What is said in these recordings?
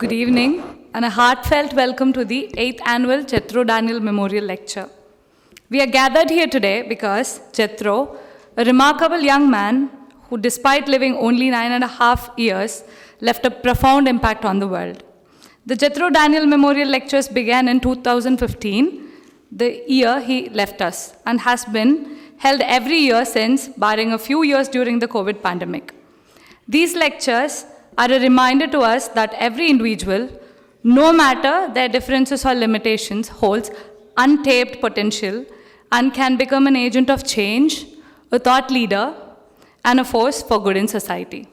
Good evening, and a heartfelt welcome to the 8th Annual Jethro Daniel Memorial Lecture. We are gathered here today because Jethro, a remarkable young man who, despite living only 9.5 years, left a profound impact on the world. The Jethro Daniel Memorial Lectures began in 2015, the year he left us, and has been held every year since, barring a few years during the COVID pandemic. These lectures are a reminder to us that every individual, no matter their differences or limitations, holds untapped potential and can become an agent of change, a thought leader, and a force for good in society.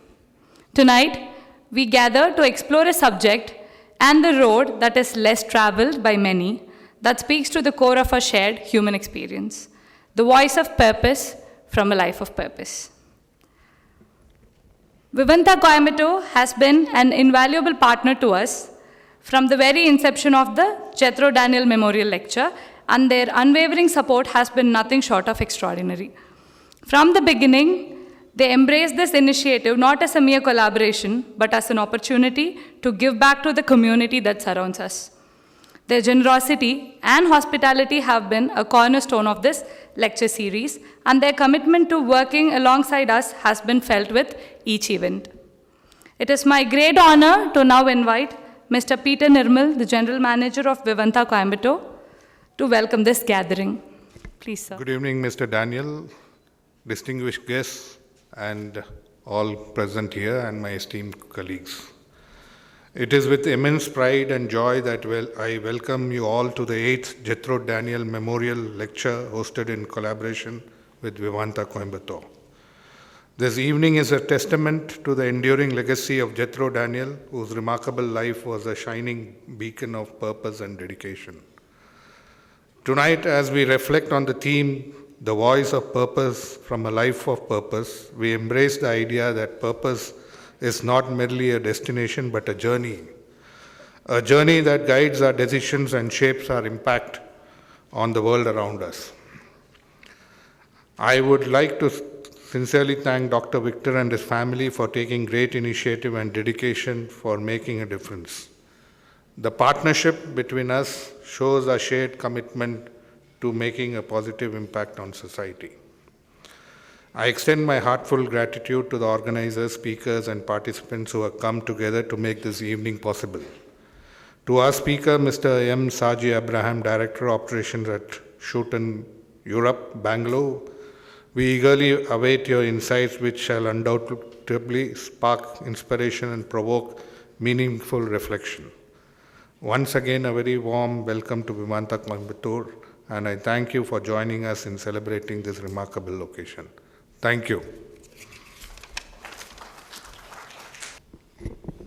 Tonight, we gather to explore a subject and the road that is less traveled by many, that speaks to the core of our shared human experience, the voice of purpose from a life of purpose. Vivanta Coimbatore has been an invaluable partner to us from the very inception of the Jethro Daniel Memorial Lecture, and their unwavering support has been nothing short of extraordinary. From the beginning, they embraced this initiative not as a mere collaboration, but as an opportunity to give back to the community that surrounds us. Their generosity and hospitality have been a cornerstone of this lecture series, and their commitment to working alongside us has been felt with each event. It is my great honor to now invite Mr. Peter Nirmal, the General Manager of Vivanta Coimbatore, to welcome this gathering. Please, sir. Good evening, Mr. Daniel, distinguished guests, and all present here, and my esteemed colleagues. It is with immense pride and joy that I welcome you all to the 8th Jethro Daniel Memorial Lecture hosted in collaboration with Vivanta Coimbatore. This evening is a testament to the enduring legacy of Jethro Daniel, whose remarkable life was a shining beacon of purpose and dedication. Tonight, as we reflect on the theme, the voice of purpose from a life of purpose, we embrace the idea that purpose is not merely a destination but a journey that guides our decisions and shapes our impact on the world around us. I would like to sincerely thank Dr. Victor and his family for taking great initiative and dedication for making a difference. The partnership between us shows our shared commitment to making a positive impact on society. I extend my heartfelt gratitude to the organizers, speakers, and participants who have come together to make this evening possible. To our speaker, Mr. M. Saji Abraham, Director of Operations at Shooten Europe, Bangalore, we eagerly await your insights, which shall undoubtedly spark inspiration and provoke meaningful reflection. Once again, a very warm welcome to Vivanta Coimbatore, and I thank you for joining us in celebrating this remarkable occasion. Thank you.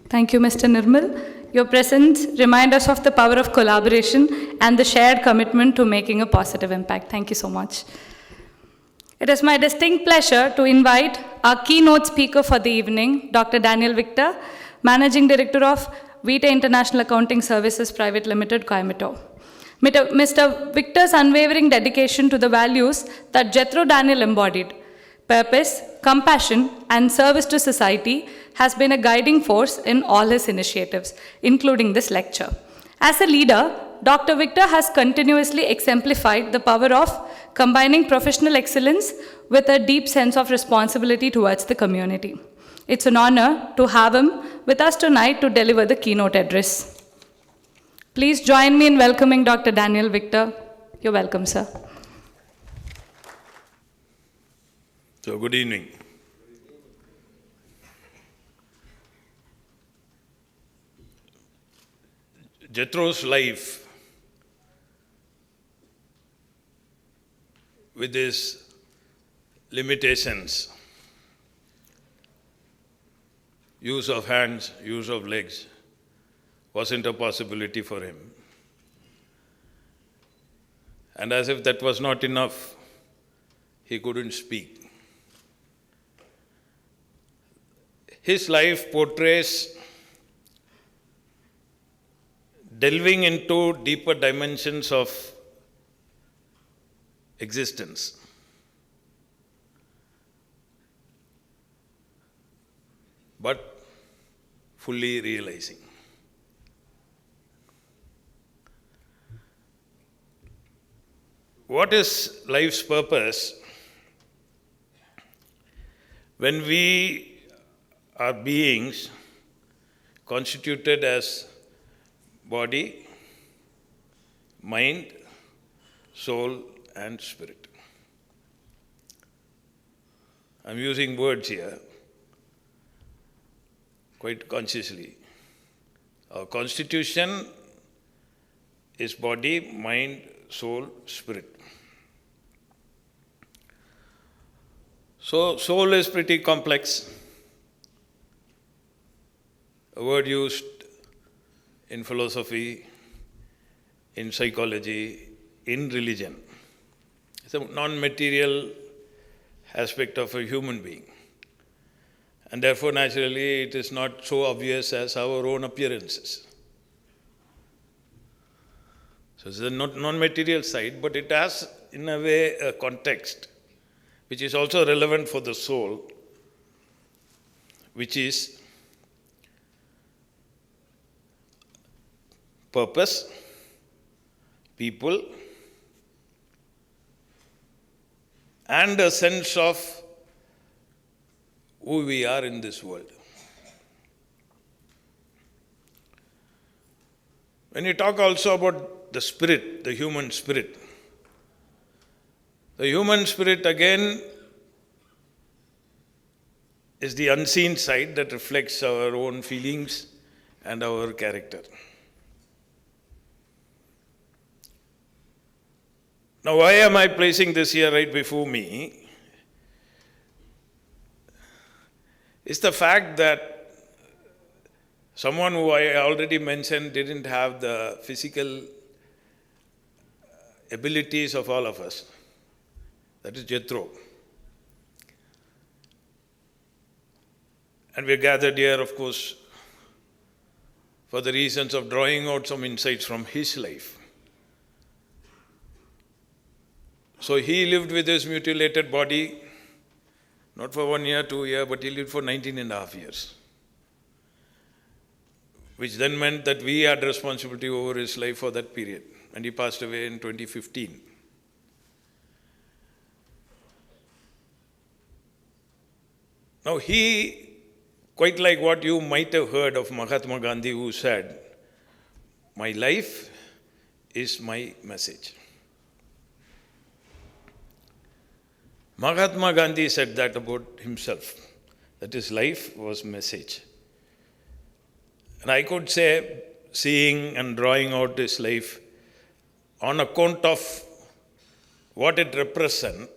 Thank you, Mr. Nirmal. Your presence reminds us of the power of collaboration and the shared commitment to making a positive impact. Thank you so much. It is my distinct pleasure to invite our keynote speaker for the evening, Dr. Daniel Victor, Managing Director of VITAE International Accounting Services Pvt.Ltd, Coimbatore. Mr. Victor's unwavering dedication to the values that Jethro Daniel embodied, purpose, compassion, and service to society, has been a guiding force in all his initiatives, including this lecture. As a leader, Dr. Victor has continuously exemplified the power of combining professional excellence with a deep sense of responsibility towards the community. It's an honor to have him with us tonight to deliver the keynote address. Please join me in welcoming Dr. Daniel Victor. You're welcome, sir. So, good evening. Jethro's life, with his limitations, use of hands, use of legs, wasn't a possibility for him. And as if that was not enough, he couldn't speak. His life portrays delving into deeper dimensions of existence. But fully realizing. what is life's purpose? When we are beings constituted as body, mind, soul, and spirit. I'm using words here quite consciously. Our constitution is body, mind, soul, spirit. So, soul is pretty complex. A word used in philosophy, in psychology, in religion. It's a non-material aspect of a human being. And therefore, naturally, it is not so obvious as our own appearances. So it's the non-material side, but it has, in a way, a context, which is also relevant for the soul, which is purpose, people, and a sense of who we are in this world. When you talk also about the spirit, the human spirit again is the unseen side that reflects our own feelings and our character. Now, why am I placing this here right before me? It's the fact that someone who I already mentioned didn't have the physical abilities of all of us. That is Jethro. And we are gathered here, of course, for the reasons of drawing out some insights from his life. So he lived with his mutilated body, not for 1 year, 2 years, but he lived for 19.5 years. Which then meant that we had responsibility over his life for that period. And he passed away in 2015. Now he, quite like what you might have heard of Mahatma Gandhi, who said, "My life is my message." Mahatma Gandhi said that about himself, that his life was message. And I could say, seeing and drawing out his life on account of what it represents,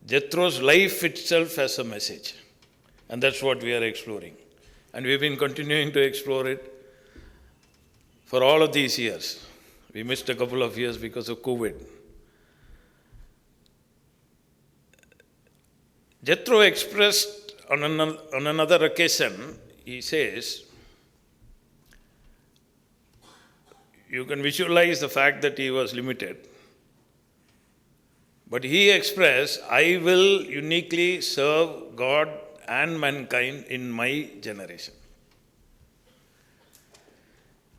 Jethro's life itself as a message. And that's what we are exploring. And we've been continuing to explore it for all of these years. We missed a couple of years because of COVID. Jethro expressed on another occasion, he says, you can visualize the fact that he was limited. But he expressed, "I will uniquely serve God and mankind in my generation."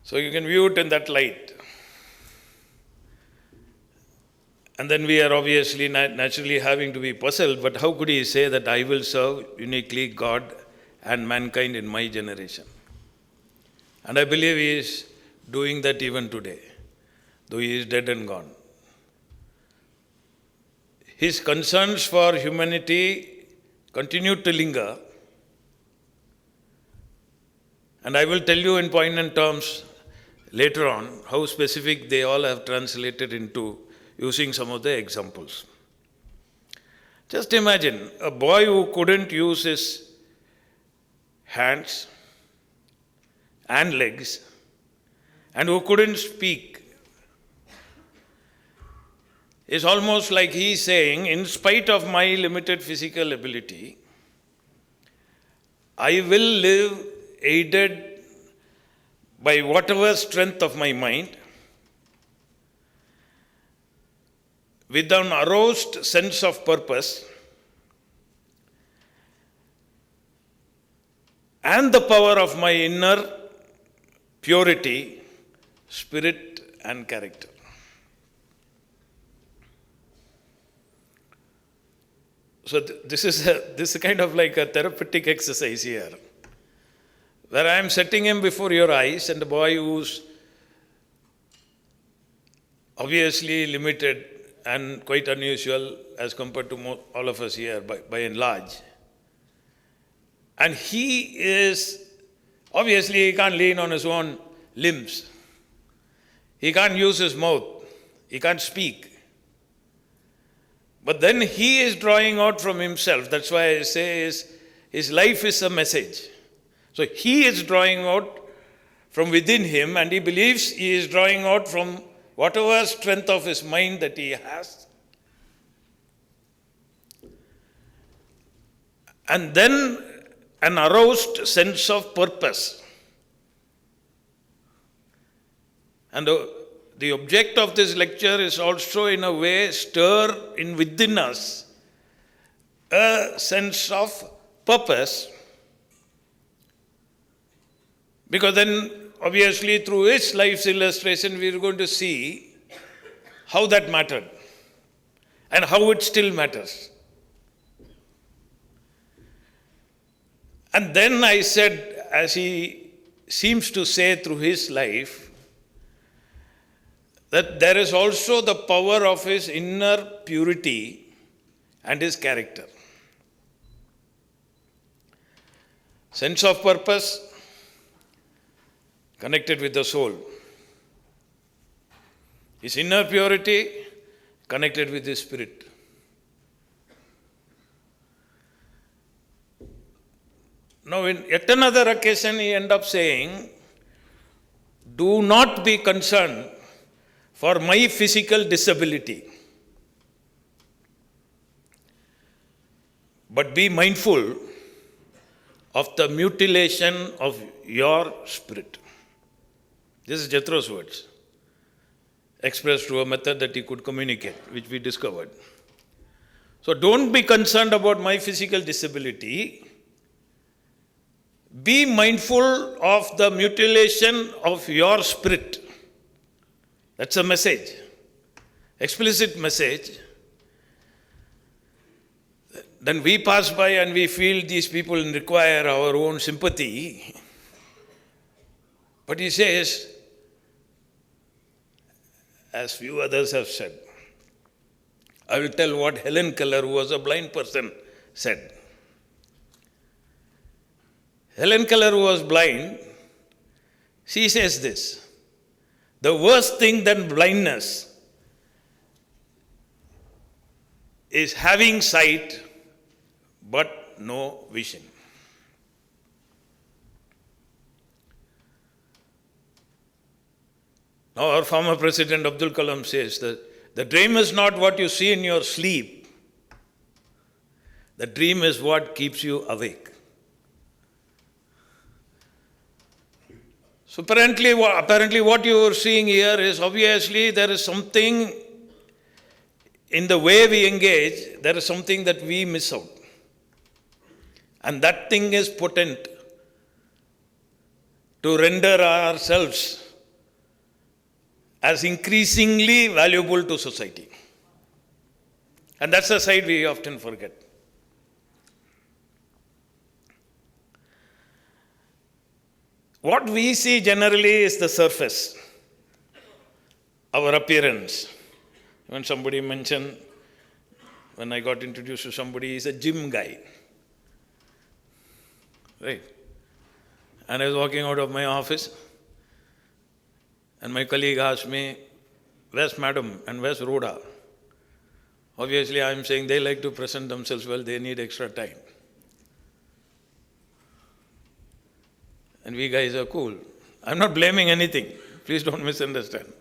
So you can view it in that light. And then we are obviously naturally having to be puzzled, but how could he say that I will serve uniquely God and mankind in my generation? And I believe he is doing that even today, though he is dead and gone. His concerns for humanity continue to linger. And I will tell you in poignant terms later on how specific they all have translated into using some of the examples. Just imagine a boy who couldn't use his hands and legs and who couldn't speak. It's almost like he's saying, in spite of my limited physical ability, I will live aided by whatever strength of my mind, with an aroused sense of purpose and the power of my inner purity, spirit and character. So this is kind of like a therapeutic exercise here, where I am setting him before your eyes, and the boy who's obviously limited and quite unusual as compared to all of us here by and large. And he is, obviously he can't lean on his own limbs. He can't use his mouth. He can't speak. But then he is drawing out from himself. That's why I say his life is a message. So he is drawing out from within him, and he believes he is drawing out from whatever strength of his mind that he has. And then an aroused sense of purpose. And the object of this lecture is also in a way stir in within us a sense of purpose. Because then obviously through his life's illustration we are going to see how that mattered and how it still matters. And then I said, as he seems to say through his life, that there is also the power of his inner purity and his character. Sense of purpose connected with the soul. His inner purity connected with his spirit. Now, in yet another occasion, he ended up saying, do not be concerned for my physical disability, but be mindful of the mutilation of your spirit. This is Jethro's words, expressed through a method that he could communicate, which we discovered. So don't be concerned about my physical disability. Be mindful of the mutilation of your spirit. That's a message, explicit message. Then we pass by and we feel these people require our own sympathy. But he says, as few others have said, I will tell what Helen Keller, who was a blind person, said. Helen Keller, who was blind, she says this: the worst thing than blindness is having sight but no vision. Now, our former President Abdul Kalam says that the dream is not what you see in your sleep. The dream is what keeps you awake. So apparently what you are seeing here is, obviously there is something in the way we engage, there is something that we miss out. And that thing is potent to render ourselves as increasingly valuable to society. And that's the side we often forget. What we see generally is the surface, our appearance. When somebody mentioned, when I got introduced to somebody, he's a gym guy. Right? And I was walking out of my office, and my colleague asked me, where's madam and where's Rhoda? Obviously, I'm saying they like to present themselves well, they need extra time. And we guys are cool. I'm not blaming anything. Please don't misunderstand.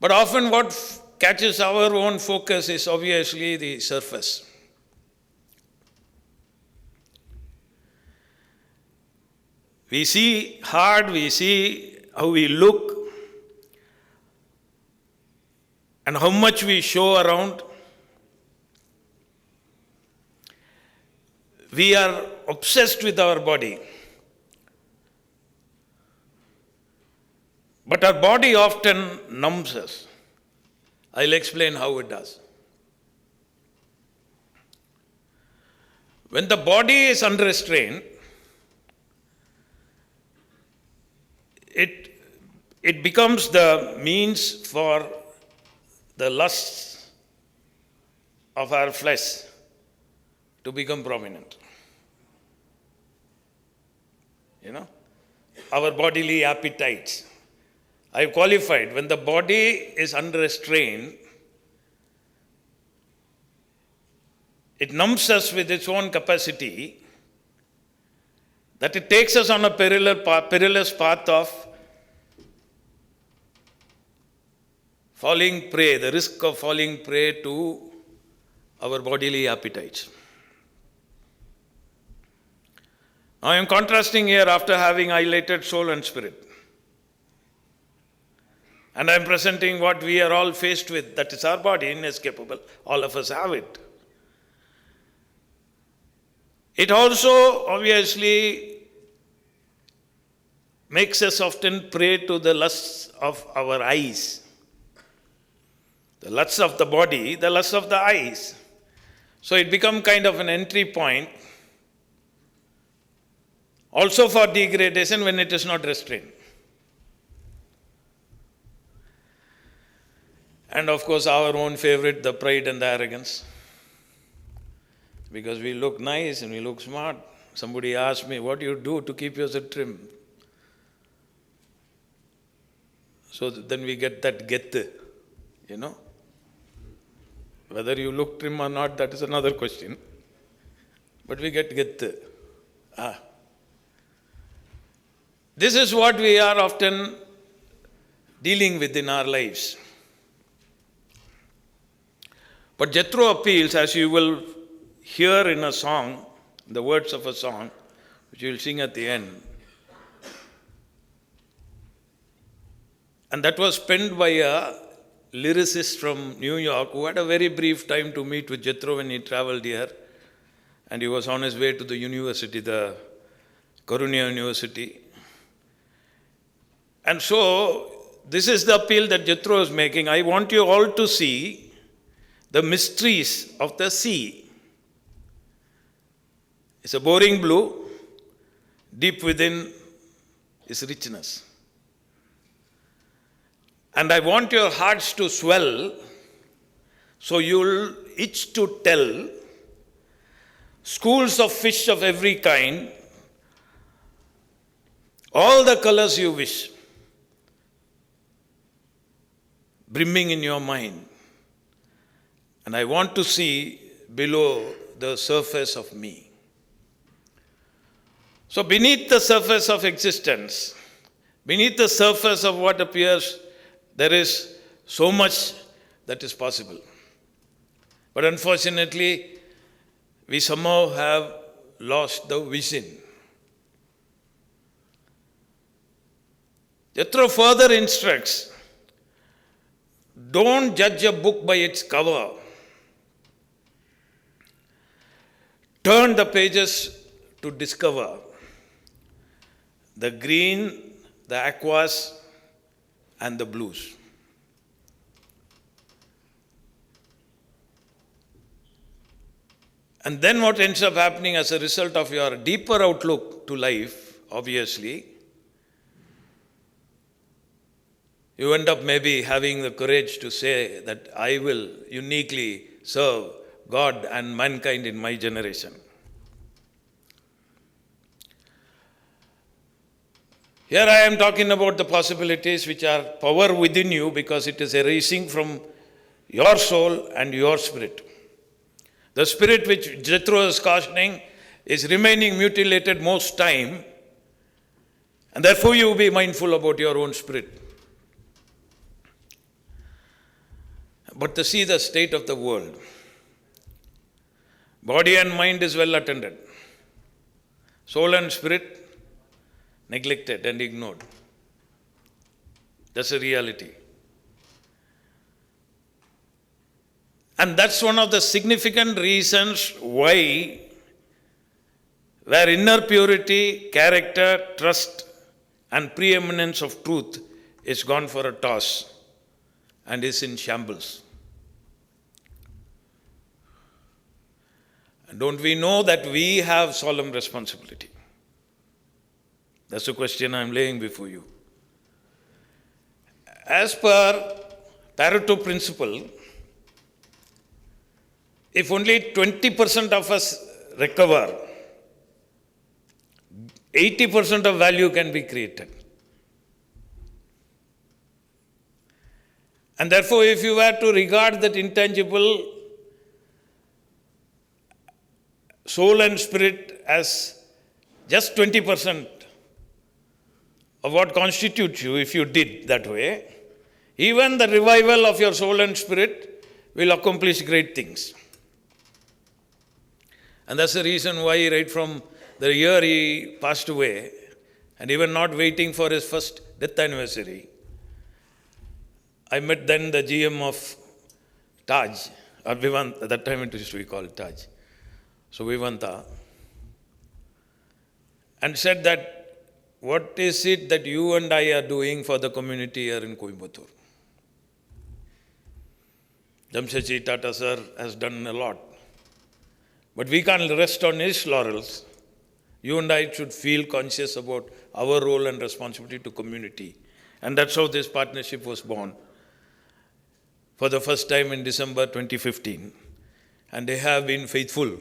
But often what catches our own focus is obviously the surface. We see hard, we see how we look, and how much we show around. We are obsessed with our body. But our body often numbs us. I'll explain how it does. When the body is unrestrained, it becomes the means for the lusts of our flesh to become prominent. You know, our bodily appetites. I've qualified, when the body is unrestrained, it numbs us with its own capacity, that it takes us on a perilous path of falling prey, the risk of falling prey to our bodily appetites. I am contrasting here after having highlighted soul and spirit. And I am presenting what we are all faced with, that is our body, inescapable. All of us have it. It also obviously makes us often prey to the lusts of our eyes. The lusts of the body, the lusts of the eyes. So it becomes kind of an entry point also for degradation when it is not restrained. And of course our own favorite, the pride and the arrogance. Because we look nice and we look smart. Somebody asked me, what do you do to keep yourself trim? So then we get that gethe, you know. Whether you look trim or not, that is another question. But we get gethe. This is what we are often dealing with in our lives. But Jethro appeals, as you will hear in a song, the words of a song, which we will sing at the end. And that was penned by a lyricist from New York who had a very brief time to meet with Jethro when he traveled here. And he was on his way to the university, the Karunya University. And so, this is the appeal that Jethro is making. I want you all to see the mysteries of the sea. It's a boring blue, deep within is richness. And I want your hearts to swell, so you'll itch to tell schools of fish of every kind, all the colors you wish, brimming in your mind. And I want to see below the surface of me. So beneath the surface of existence, beneath the surface of what appears, there is so much that is possible. But unfortunately, we somehow have lost the vision. Jethro further instructs, don't judge a book by its cover. Turn the pages to discover the green, the aquas, and the blues. And then what ends up happening as a result of your deeper outlook to life, obviously, you end up maybe having the courage to say that I will uniquely serve God and mankind in my generation. Here I am talking about the possibilities which are power within you, because it is arising from your soul and your spirit. The spirit which Jethro is cautioning is remaining mutilated most time, and therefore you be mindful about your own spirit. But to see the state of the world, body and mind is well attended, soul and spirit neglected and ignored. That's a reality. And that's one of the significant reasons why, where inner purity, character, trust, and preeminence of truth is gone for a toss and is in shambles. Don't we know that we have solemn responsibility? That's the question I'm laying before you. As per Pareto principle, if only 20% of us recover, 80% of value can be created. And therefore, if you were to regard that intangible soul and spirit as just 20% of what constitutes you, if you did that way, even the revival of your soul and spirit will accomplish great things. And that's the reason why, right from the year he passed away, and even not waiting for his first death anniversary, I met then the GM of Taj, or Vivanta, at that time it used to be called Taj, so Vivanta, and said that, what is it that you and I are doing for the community here in Coimbatore? Jamshedji Tata sir has done a lot, but we can't rest on his laurels. You and I should feel conscious about our role and responsibility to community. And that's how this partnership was born for the first time in December 2015. And they have been faithful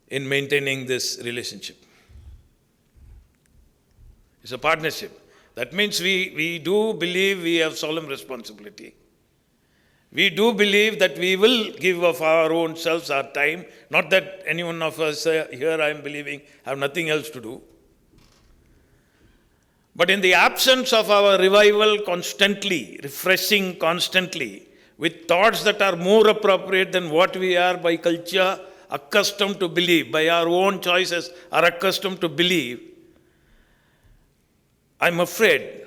in maintaining this relationship. It's a partnership. That means we do believe we have solemn responsibility. We do believe that we will give of our own selves, our time. Not that any one of us here, I am believing, have nothing else to do. But in the absence of our revival constantly, refreshing constantly, with thoughts that are more appropriate than what we are by culture accustomed to believe, by our own choices are accustomed to believe, I'm afraid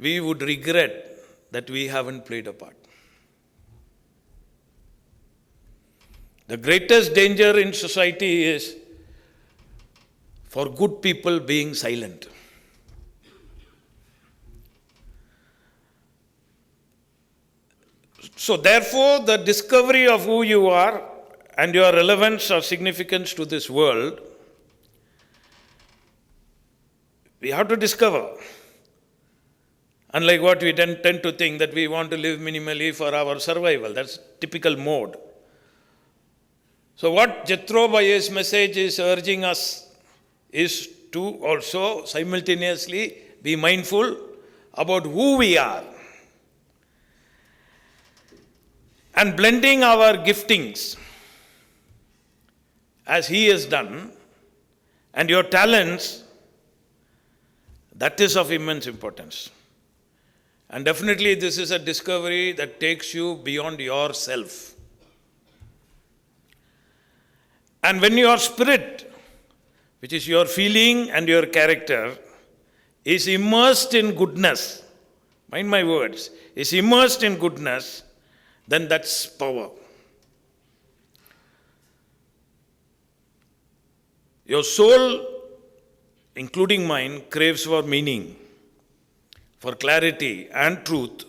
we would regret that we haven't played a part. The greatest danger in society is for good people being silent. So therefore, the discovery of who you are and your relevance or significance to this world, we have to discover. Unlike what we tend to think that we want to live minimally for our survival. That's typical mode. So what Jethro by his message is urging us is to also simultaneously be mindful about who we are. And blending our giftings, as he has done, and your talents, that is of immense importance. And definitely this is a discovery that takes you beyond yourself. And when your spirit, which is your feeling and your character, is immersed in goodness, mind my words, is immersed in goodness, then that's power. Your soul, including mine, craves for meaning, for clarity and truth.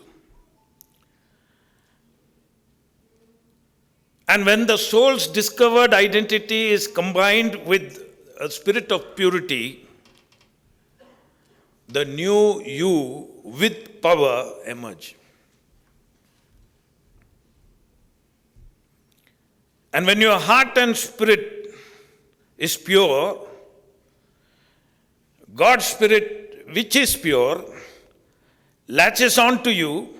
And when the soul's discovered identity is combined with a spirit of purity, the new you with power emerge. And when your heart and spirit is pure, God's spirit, which is pure, latches on to you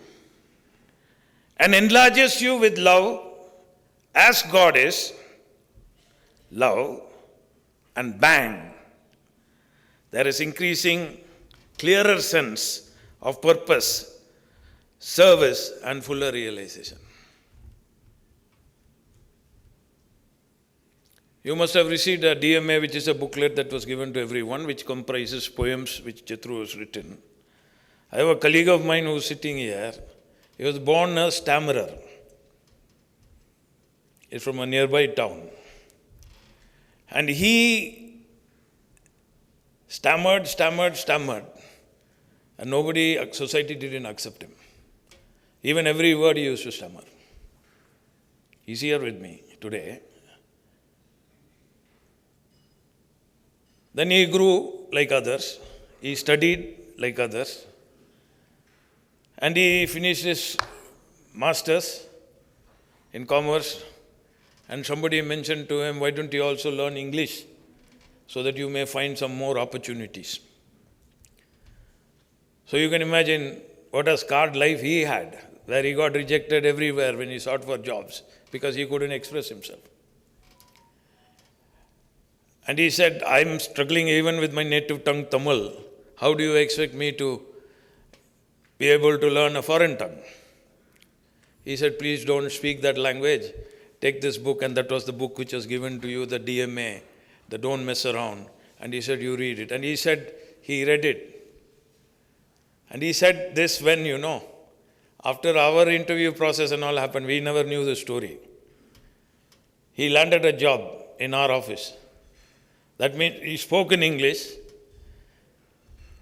and enlarges you with love as God is love, and bang, there is increasing clearer sense of purpose, service and fuller realization. You must have received a DMA, which is a booklet that was given to everyone, which comprises poems which Jethro has written. I have a colleague of mine who is sitting here. He was born a stammerer. He's from a nearby town. And he stammered, and society didn't accept him. Even every word he used to stammer. He's here with me today. Then he grew like others. He studied like others. And he finished his master's in commerce. And somebody mentioned to him, why don't you also learn English so that you may find some more opportunities. So you can imagine what a scarred life he had, where he got rejected everywhere when he sought for jobs because he couldn't express himself. And he said, I'm struggling even with my native tongue Tamil. How do you expect me to be able to learn a foreign tongue? He said, please don't speak that language. Take this book, and that was the book which was given to you, the DMA, the Don't Mess Around. And he said, you read it. And he said, he read it. And he said this when, after our interview process and all happened, we never knew the story. He landed a job in our office. That means he spoke in English.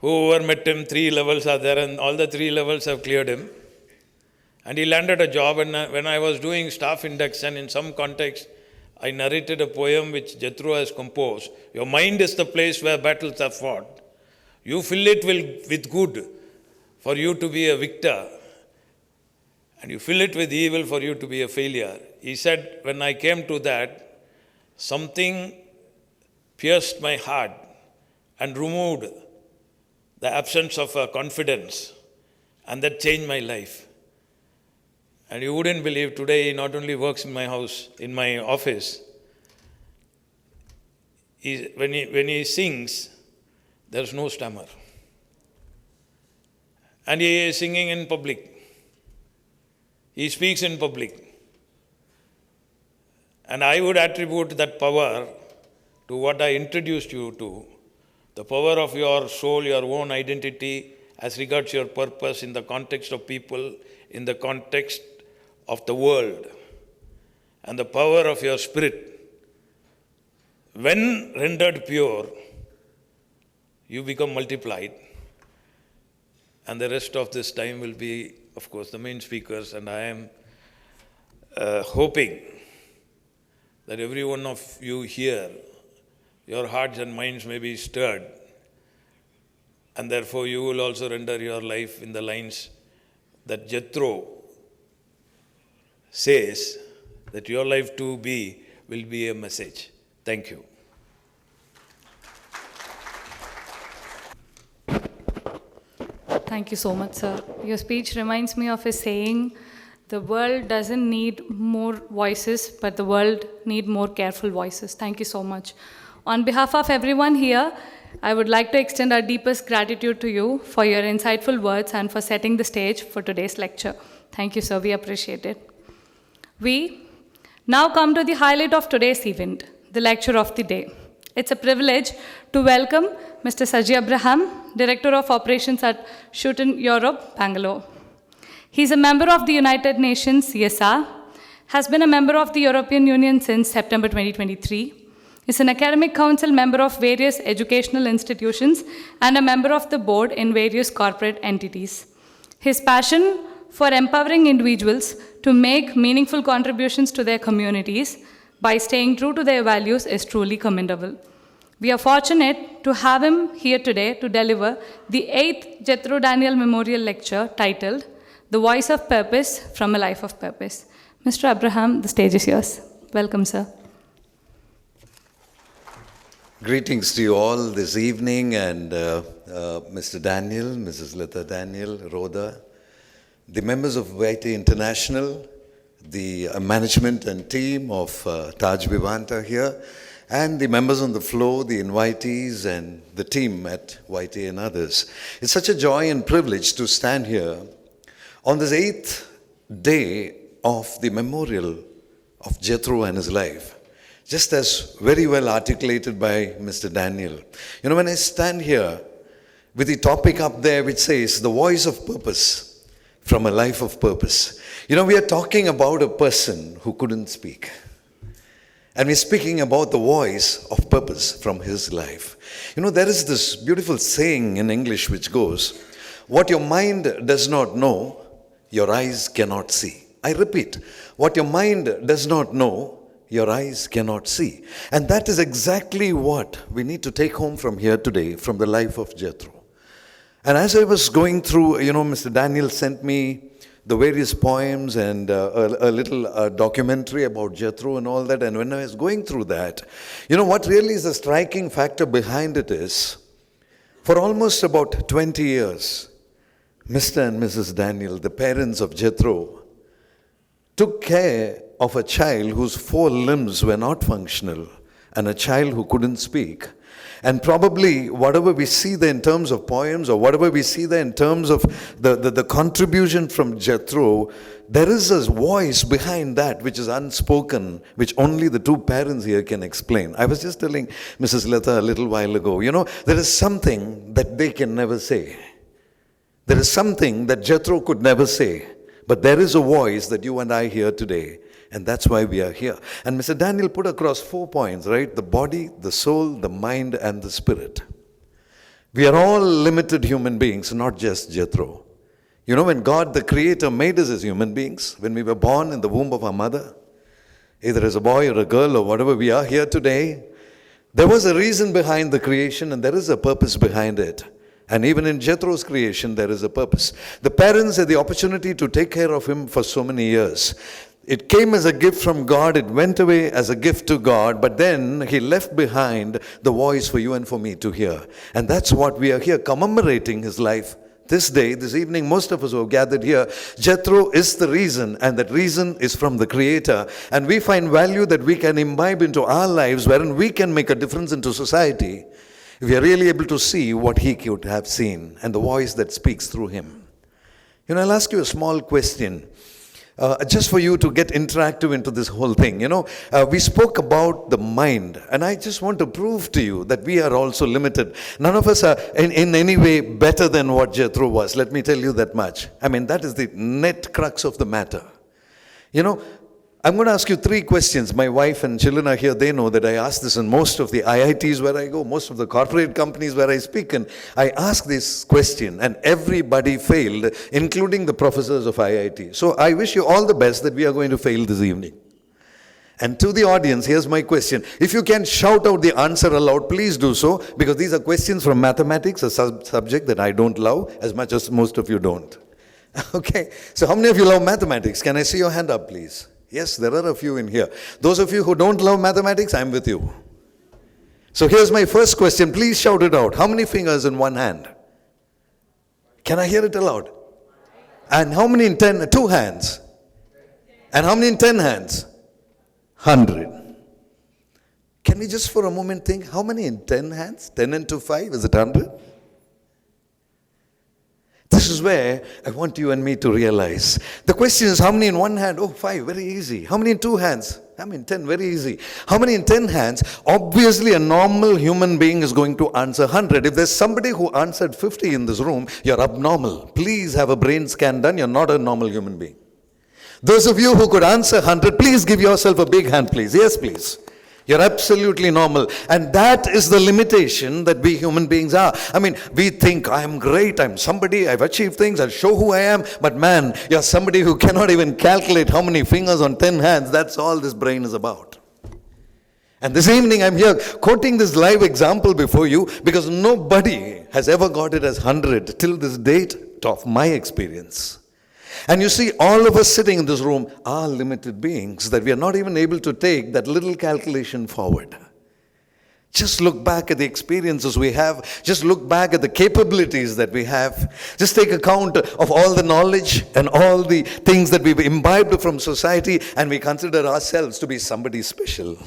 Whoever met him, 3 levels are there, and all the 3 levels have cleared him. And he landed a job, and when I was doing staff induction, in some context, I narrated a poem which Jethro has composed. Your mind is the place where battles are fought. You fill it with good for you to be a victor, and you fill it with evil for you to be a failure. He said, when I came to that, something pierced my heart and removed the absence of confidence, and that changed my life. And you wouldn't believe, today he not only works in my house, in my office, when he sings, there's no stammer. And he is singing in public. He speaks in public. And I would attribute that power to what I introduced you to, the power of your soul, your own identity, as regards your purpose in the context of people, in the context of the world, and the power of your spirit. When rendered pure, you become multiplied. And the rest of this time will be, of course, the main speakers, and I am hoping that every one of you here, your hearts and minds may be stirred, and therefore you will also render your life in the lines that Jethro says, that your life too will be a message. Thank you. Thank you so much, sir. Your speech reminds me of a saying, the world doesn't need more voices, but the world needs more careful voices. Thank you so much. On behalf of everyone here, I would like to extend our deepest gratitude to you for your insightful words and for setting the stage for today's lecture. Thank you, sir. We appreciate it. We now come to the highlight of today's event, the lecture of the day. It's a privilege to welcome Mr. Saji Abraham, Director of Operations at Shooten Europe, Bangalore. He's a member of the United Nations CSR, has been a member of the European Union since September 2023, is an academic council member of various educational institutions and a member of the board in various corporate entities. His passion for empowering individuals to make meaningful contributions to their communities by staying true to their values is truly commendable. We are fortunate to have him here today to deliver the 8th Jethro Daniel Memorial Lecture titled, The Voice of Purpose from a Life of Purpose. Mr. Abraham, the stage is yours. Welcome, sir. Greetings to you all this evening, and Mr. Daniel, Mrs. Lita Daniel, Rhoda, the members of VITAE International, the management and team of Taj Vivanta here, and the members on the floor, the invitees, and the team at VITAE and others. It's such a joy and privilege to stand here on this 8th day of the memorial of Jethro and his life, just as very well articulated by Mr. Daniel. You know, when I stand here with the topic up there which says, the voice of purpose from a life of purpose. You know, we are talking about a person who couldn't speak. And we're speaking about the voice of purpose from his life. You know, there is this beautiful saying in English which goes, what your mind does not know, your eyes cannot see. I repeat, what your mind does not know, your eyes cannot see. And that is exactly what we need to take home from here today, from the life of Jethro. And as I was going through, Mr. Daniel sent me the various poems and a little documentary about Jethro and all that. And when I was going through that, what really is the striking factor behind it is, for almost about 20 years, Mr. and Mrs. Daniel, the parents of Jethro, took care of a child whose 4 limbs were not functional and a child who couldn't speak. And probably whatever we see there in terms of poems or whatever we see there in terms of the contribution from Jethro, there is a voice behind that which is unspoken, which only the 2 parents here can explain. I was just telling Mrs. Lata a little while ago, there is something that they can never say. There is something that Jethro could never say. But there is a voice that you and I hear today. And that's why we are here. And Mr. Daniel put across 4 points, right? The body, the soul, the mind, and the spirit. We are all limited human beings, not just Jethro. When God, the Creator, made us as human beings, when we were born in the womb of our mother, either as a boy or a girl or whatever we are here today, there was a reason behind the creation and there is a purpose behind it. And even in Jethro's creation, there is a purpose. The parents had the opportunity to take care of him for so many years. It came as a gift from God, it went away as a gift to God, but then he left behind the voice for you and for me to hear. And that's what we are here commemorating his life. This day, this evening, most of us who have gathered here, Jethro is the reason, and that reason is from the Creator. And we find value that we can imbibe into our lives, wherein we can make a difference into society, if we are really able to see what he could have seen, and the voice that speaks through him. I'll ask you a small question. Just for you to get interactive into this whole thing. We spoke about the mind, and I just want to prove to you that we are also limited. None of us are in any way better than what Jethro was. Let me tell you that much. That is the net crux of the matter. I'm going to ask you 3 questions. My wife and children are here. They know that I ask this in most of the IITs where I go, most of the corporate companies where I speak, and I ask this question, and everybody failed, including the professors of IIT. So I wish you all the best that we are going to fail this evening. And to the audience, here's my question. If you can shout out the answer aloud, please do so, because these are questions from mathematics, a subject that I don't love as much as most of you don't. Okay, so how many of you love mathematics? Can I see your hand up, please? Yes, there are a few in here. Those of you who don't love mathematics, I'm with you. So here's my first question. Please shout it out. How many fingers in one hand? Can I hear it aloud? And how many in 10? 2 hands. And how many in 10 hands? 100. Can we just for a moment think, how many in 10 hands? 10 into 5, is it 100? This is where I want you and me to realize. The question is, how many in one hand? Oh, 5, very easy. How many in 2 hands? 10, very easy. How many in 10 hands? Obviously, a normal human being is going to answer 100. If there's somebody who answered 50 in this room, you're abnormal. Please have a brain scan done. You're not a normal human being. Those of you who could answer 100, please give yourself a big hand, please. Yes, please. You're absolutely normal. And that is the limitation that we human beings are. We think, I'm great, I'm somebody, I've achieved things, I'll show who I am. But man, you're somebody who cannot even calculate how many fingers on 10 hands. That's all this brain is about. And this evening I'm here quoting this live example before you because nobody has ever got it as 100 till this date of my experience. And you see, all of us sitting in this room are limited beings that we are not even able to take that little calculation forward. Just look back at the experiences we have. Just look back at the capabilities that we have. Just take account of all the knowledge and all the things that we've imbibed from society, and we consider ourselves to be somebody special.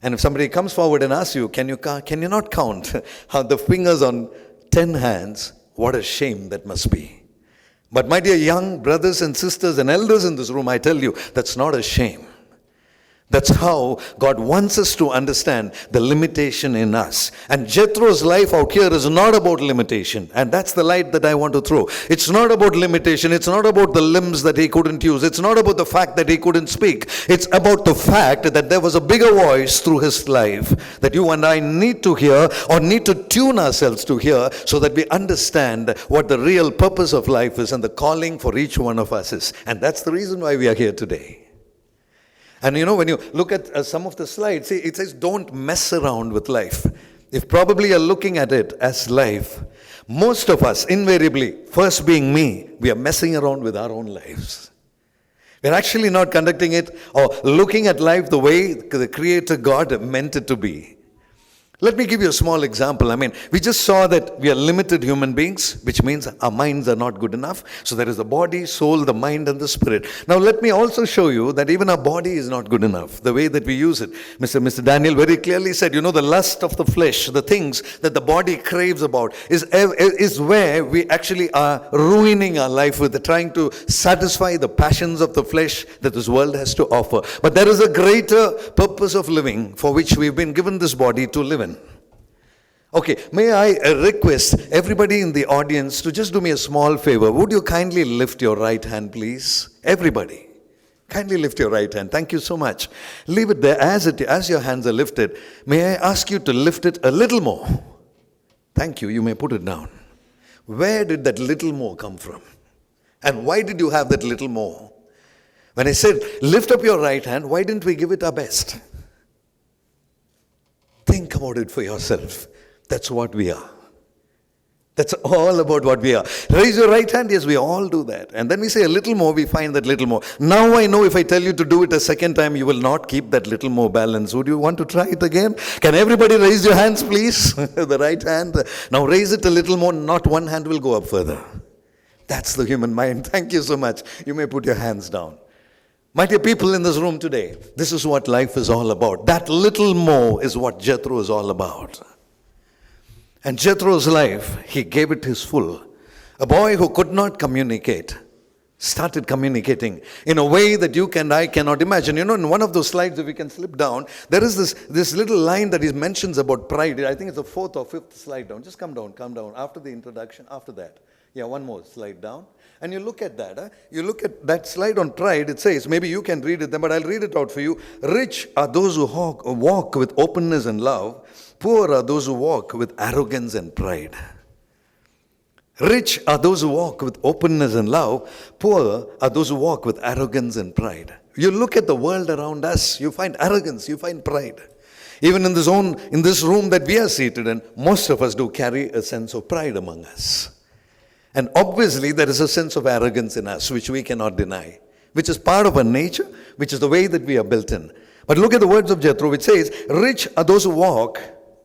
And if somebody comes forward and asks you, can you not count how the fingers on 10 hands? What a shame that must be. But my dear young brothers and sisters and elders in this room, I tell you, that's not a shame. That's how God wants us to understand the limitation in us. And Jethro's life out here is not about limitation. And that's the light that I want to throw. It's not about limitation. It's not about the limbs that he couldn't use. It's not about the fact that he couldn't speak. It's about the fact that there was a bigger voice through his life that you and I need to hear, or need to tune ourselves to hear, so that we understand what the real purpose of life is and the calling for each one of us is. And that's the reason why we are here today. And when you look at some of the slides, see, it says don't mess around with life. If probably you're looking at it as life, most of us, invariably, first being me, we are messing around with our own lives. We're actually not conducting it or looking at life the way the Creator God meant it to be. Let me give you a small example. We just saw that we are limited human beings, which means our minds are not good enough. So there is the body, soul, the mind, and the spirit. Now let me also show you that even our body is not good enough, the way that we use it. Mr. Daniel very clearly said, the lust of the flesh, the things that the body craves about, is where we actually are ruining our life with, trying to satisfy the passions of the flesh that this world has to offer. But there is a greater purpose of living for which we've been given this body to live in. Okay, may I request everybody in the audience to just do me a small favor. Would you kindly lift your right hand, please? Everybody. Kindly lift your right hand. Thank you so much. Leave it there as your hands are lifted. May I ask you to lift it a little more? Thank you. You may put it down. Where did that little more come from? And why did you have that little more? When I said, lift up your right hand, why didn't we give it our best? Think about it for yourself. That's what we are. That's all about what we are. Raise your right hand. Yes, we all do that. And then we say a little more, we find that little more. Now I know if I tell you to do it a second time, you will not keep that little more balance. Would you want to try it again? Can everybody raise your hands, please? The right hand. Now raise it a little more. Not one hand will go up further. That's the human mind. Thank you so much. You may put your hands down. My dear people in this room today, this is what life is all about. That little more is what Jethro is all about. And Jethro's life, he gave it his full. A boy who could not communicate started communicating in a way that you and I cannot imagine. In one of those slides, if we can slip down, there is this little line that he mentions about pride. I think it's the fourth or fifth slide down. Just come down. After the introduction, after that. Yeah, one more slide down. And you look at that. You look at that slide on pride. It says, maybe you can read it then, but I'll read it out for you. Rich are those who walk with openness and love. Poor are those who walk with arrogance and pride. Rich are those who walk with openness and love. Poor are those who walk with arrogance and pride. You look at the world around us, you find arrogance, you find pride. Even in this room that we are seated in, most of us do carry a sense of pride among us. And obviously there is a sense of arrogance in us, which we cannot deny, which is part of our nature, which is the way that we are built in. But look at the words of Jethro, which says, rich are those who walk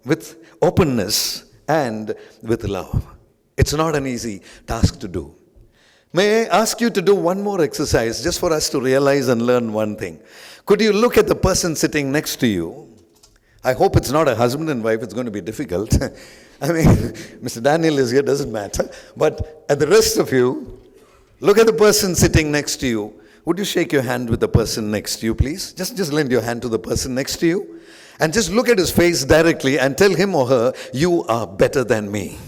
with openness and with love. It's not an easy task to do. May I ask you to do one more exercise just for us to realize and learn one thing. Could you look at the person sitting next to you? I hope it's not a husband and wife. It's going to be difficult. Mr. Daniel is here, doesn't matter. But at the rest of you, look at the person sitting next to you. Would you shake your hand with the person next to you, please? Just lend your hand to the person next to you. And just look at his face directly and tell him or her, you are better than me.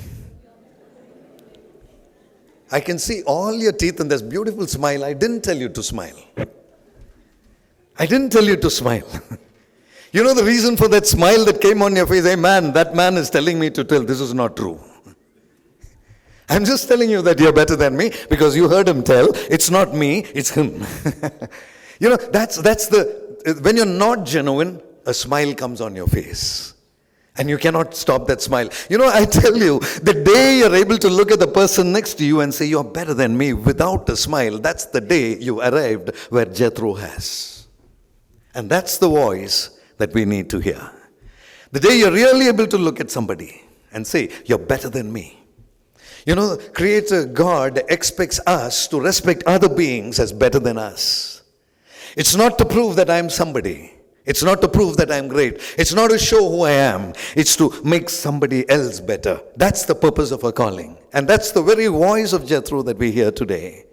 I can see all your teeth and this beautiful smile. I didn't tell you to smile. I didn't tell you to smile. You know the reason for that smile that came on your face? Hey man, that man is telling me to tell. This is not true. I'm just telling you that you're better than me because you heard him tell. It's not me, it's him. When you're not genuine, a smile comes on your face. And you cannot stop that smile. I tell you, the day you're able to look at the person next to you and say, you're better than me without a smile, that's the day you arrived where Jethro has. And that's the voice that we need to hear. The day you're really able to look at somebody and say, you're better than me. Creator God expects us to respect other beings as better than us. It's not to prove that I'm somebody. It's not to prove that I'm great. It's not to show who I am. It's to make somebody else better. That's the purpose of our calling. And that's the very voice of Jethro that we hear today.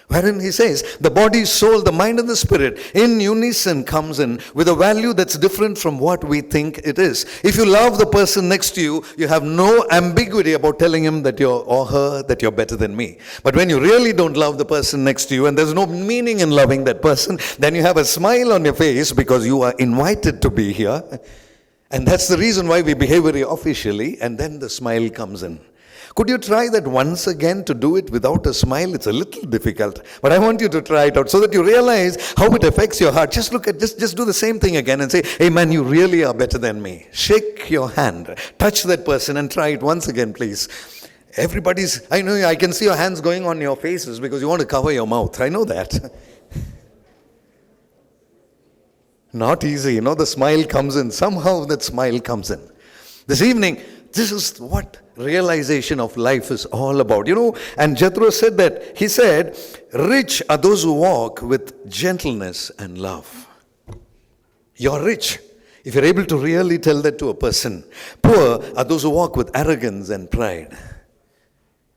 Wherein he says, the body, soul, the mind and the spirit in unison comes in with a value that's different from what we think it is. If you love the person next to you, you have no ambiguity about telling him that or her that you're better than me. But when you really don't love the person next to you and there's no meaning in loving that person, then you have a smile on your face because you are invited to be here. And that's the reason why we behave very officially, and then the smile comes in. Could you try that once again to do it without a smile? It's a little difficult, but I want you to try it out so that you realize how it affects your heart. Just do the same thing again and say, hey man, you really are better than me. Shake your hand, touch that person and try it once again, please. I know, I can see your hands going on your faces because you want to cover your mouth. I know that. Not easy, the smile comes in. Somehow that smile comes in. This evening, this is what realization of life is all about. And Jethro said that, he said, rich are those who walk with gentleness and love. You're rich if you're able to really tell that to a person. Poor are those who walk with arrogance and pride.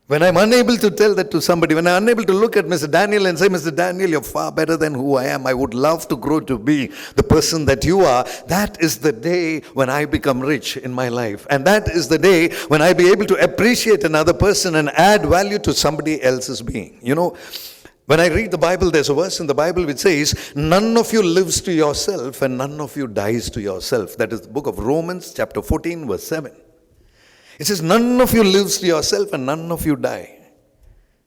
When I'm unable to tell that to somebody, when I'm unable to look at Mr. Daniel and say, Mr. Daniel, you're far better than who I am. I would love to grow to be the person that you are. That is the day when I become rich in my life. And that is the day when I be able to appreciate another person and add value to somebody else's being. When I read the Bible, there's a verse in the Bible which says, none of you lives to yourself and none of you dies to yourself. That is the book of Romans, chapter 14, verse 7. It says, none of you lives to yourself and none of you die.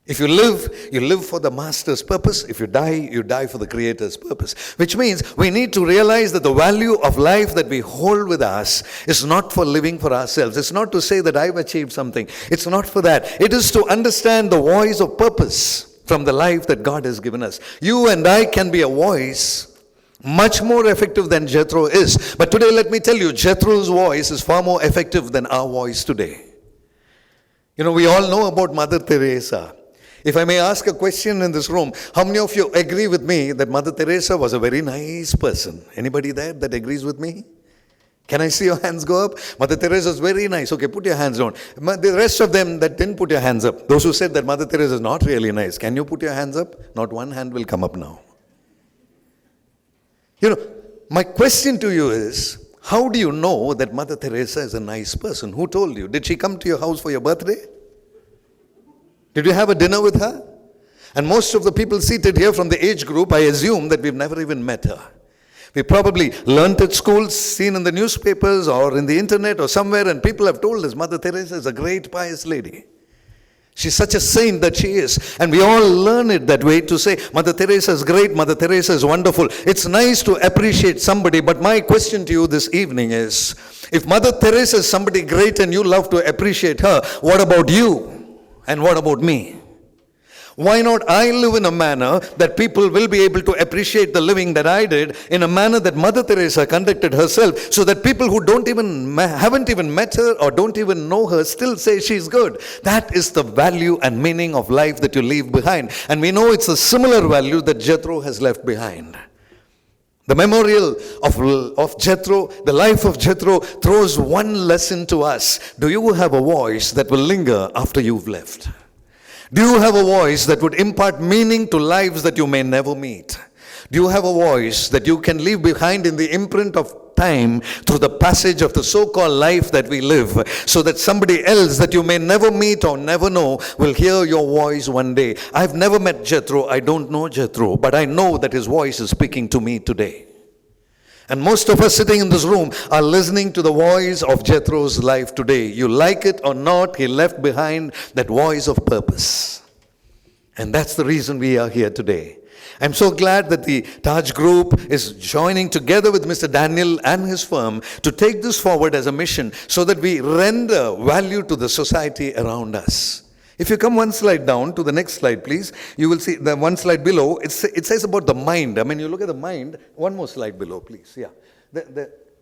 If you live for the Master's purpose. If you die for the Creator's purpose. Which means we need to realize that the value of life that we hold with us is not for living for ourselves. It's not to say that I've achieved something. It's not for that. It is to understand the voice of purpose from the life that God has given us. You and I can be a voice much more effective than Jethro is. But today, let me tell you, Jethro's voice is far more effective than our voice today. We all know about Mother Teresa. If I may ask a question in this room, how many of you agree with me that Mother Teresa was a very nice person? Anybody there that agrees with me? Can I see your hands go up? Mother Teresa is very nice. Okay, put your hands down. The rest of them that didn't put your hands up, those who said that Mother Teresa is not really nice, can you put your hands up? Not one hand will come up now. My question to you is, how do you know that Mother Teresa is a nice person? Who told you? Did she come to your house for your birthday? Did you have a dinner with her? And most of the people seated here from the age group, I assume that we've never even met her. We probably learnt at school, seen in the newspapers or in the internet or somewhere, and people have told us Mother Teresa is a great pious lady. She's such a saint that she is. And we all learn it that way to say, Mother Teresa is great, Mother Teresa is wonderful. It's nice to appreciate somebody, but my question to you this evening is, if Mother Teresa is somebody great and you love to appreciate her, what about you? And what about me? Why not I live in a manner that people will be able to appreciate the living that I did in a manner that Mother Teresa conducted herself, so that people who haven't even met her or don't even know her still say she's good. That is the value and meaning of life that you leave behind. And we know it's a similar value that Jethro has left behind. The memorial of Jethro, the life of Jethro, throws one lesson to us. Do you have a voice that will linger after you've left? Do you have a voice that would impart meaning to lives that you may never meet? Do you have a voice that you can leave behind in the imprint of time through the passage of the so-called life that we live, so that somebody else that you may never meet or never know will hear your voice one day? I've never met Jethro. I don't know Jethro, but I know that his voice is speaking to me today. And most of us sitting in this room are listening to the voice of Jethro's life today. You like it or not, he left behind that voice of purpose. And that's the reason we are here today. I'm so glad that the Taj Group is joining together with Mr. Daniel and his firm to take this forward as a mission, so that we render value to the society around us. If you come one slide down to the next slide, please, you will see the one slide below. It says about the mind. I mean, you look at the mind. One more slide below, please. Yeah.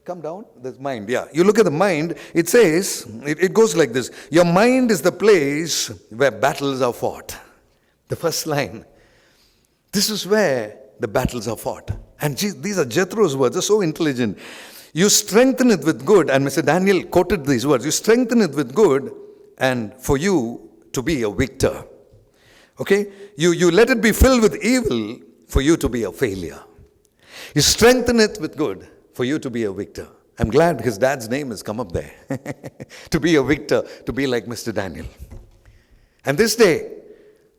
Come down. There's mind. Yeah. You look at the mind. It says, it goes like this. Your mind is the place where battles are fought. The first line. This is where the battles are fought. And these are Jethro's words. They're so intelligent. You strengthen it with good. And Mr. Daniel quoted these words. You strengthen it with good, and for you to be a victor. Okay? You let it be filled with evil for you to be a failure. You strengthen it with good for you to be a victor. I'm glad his dad's name has come up there. To be a victor, to be like Mr. Daniel. And this day,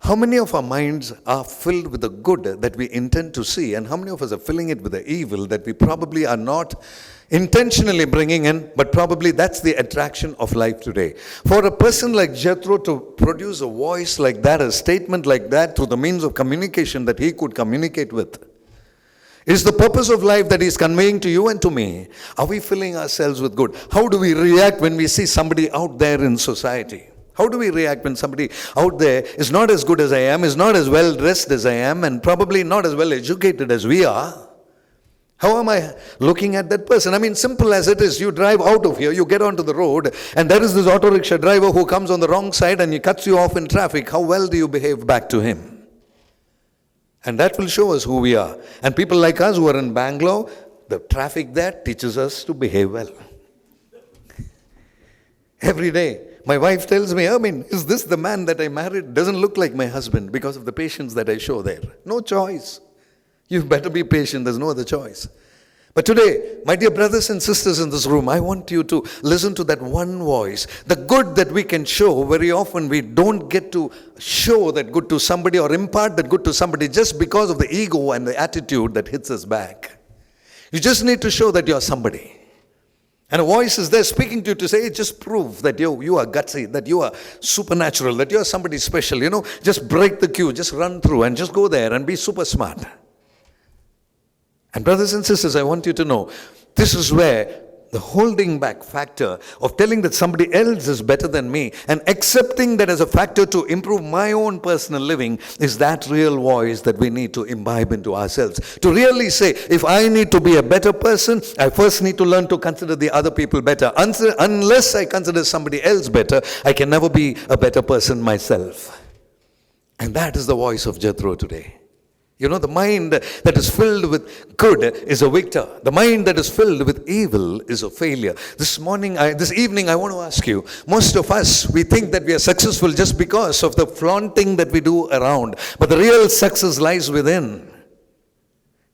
how many of our minds are filled with the good that we intend to see, and how many of us are filling it with the evil that we probably are not intentionally bringing in, but probably that's the attraction of life today. For a person like Jethro to produce a voice like that, a statement like that, through the means of communication that he could communicate with, is the purpose of life that he's conveying to you and to me. Are we filling ourselves with good? How do we react when we see somebody out there in society? How do we react when somebody out there is not as good as I am, is not as well dressed as I am, and probably not as well educated as we are? How am I looking at that person? I mean, simple as it is, you drive out of here, you get onto the road, and there is this auto rickshaw driver who comes on the wrong side and he cuts you off in traffic. How well do you behave back to him? And that will show us who we are. And people like us who are in Bangalore, the traffic there teaches us to behave well. Every day. My wife tells me, is this the man that I married? Doesn't look like my husband because of the patience that I show there. No choice. You better be patient. There's no other choice. But today, my dear brothers and sisters in this room, I want you to listen to that one voice. The good that we can show, very often we don't get to show that good to somebody or impart that good to somebody just because of the ego and the attitude that hits us back. You just need to show that you're somebody. And a voice is there speaking to you to say, just prove that you are gutsy, that you are supernatural, that you are somebody special. Just break the queue, just run through and just go there and be super smart. And brothers and sisters, I want you to know, this is where the holding back factor of telling that somebody else is better than me and accepting that as a factor to improve my own personal living is that real voice that we need to imbibe into ourselves. To really say, if I need to be a better person, I first need to learn to consider the other people better. Unless I consider somebody else better, I can never be a better person myself. And that is the voice of Jethro today. The mind that is filled with good is a victor. The mind that is filled with evil is a failure. This evening, I want to ask you, most of us, we think that we are successful just because of the flaunting that we do around. But the real success lies within.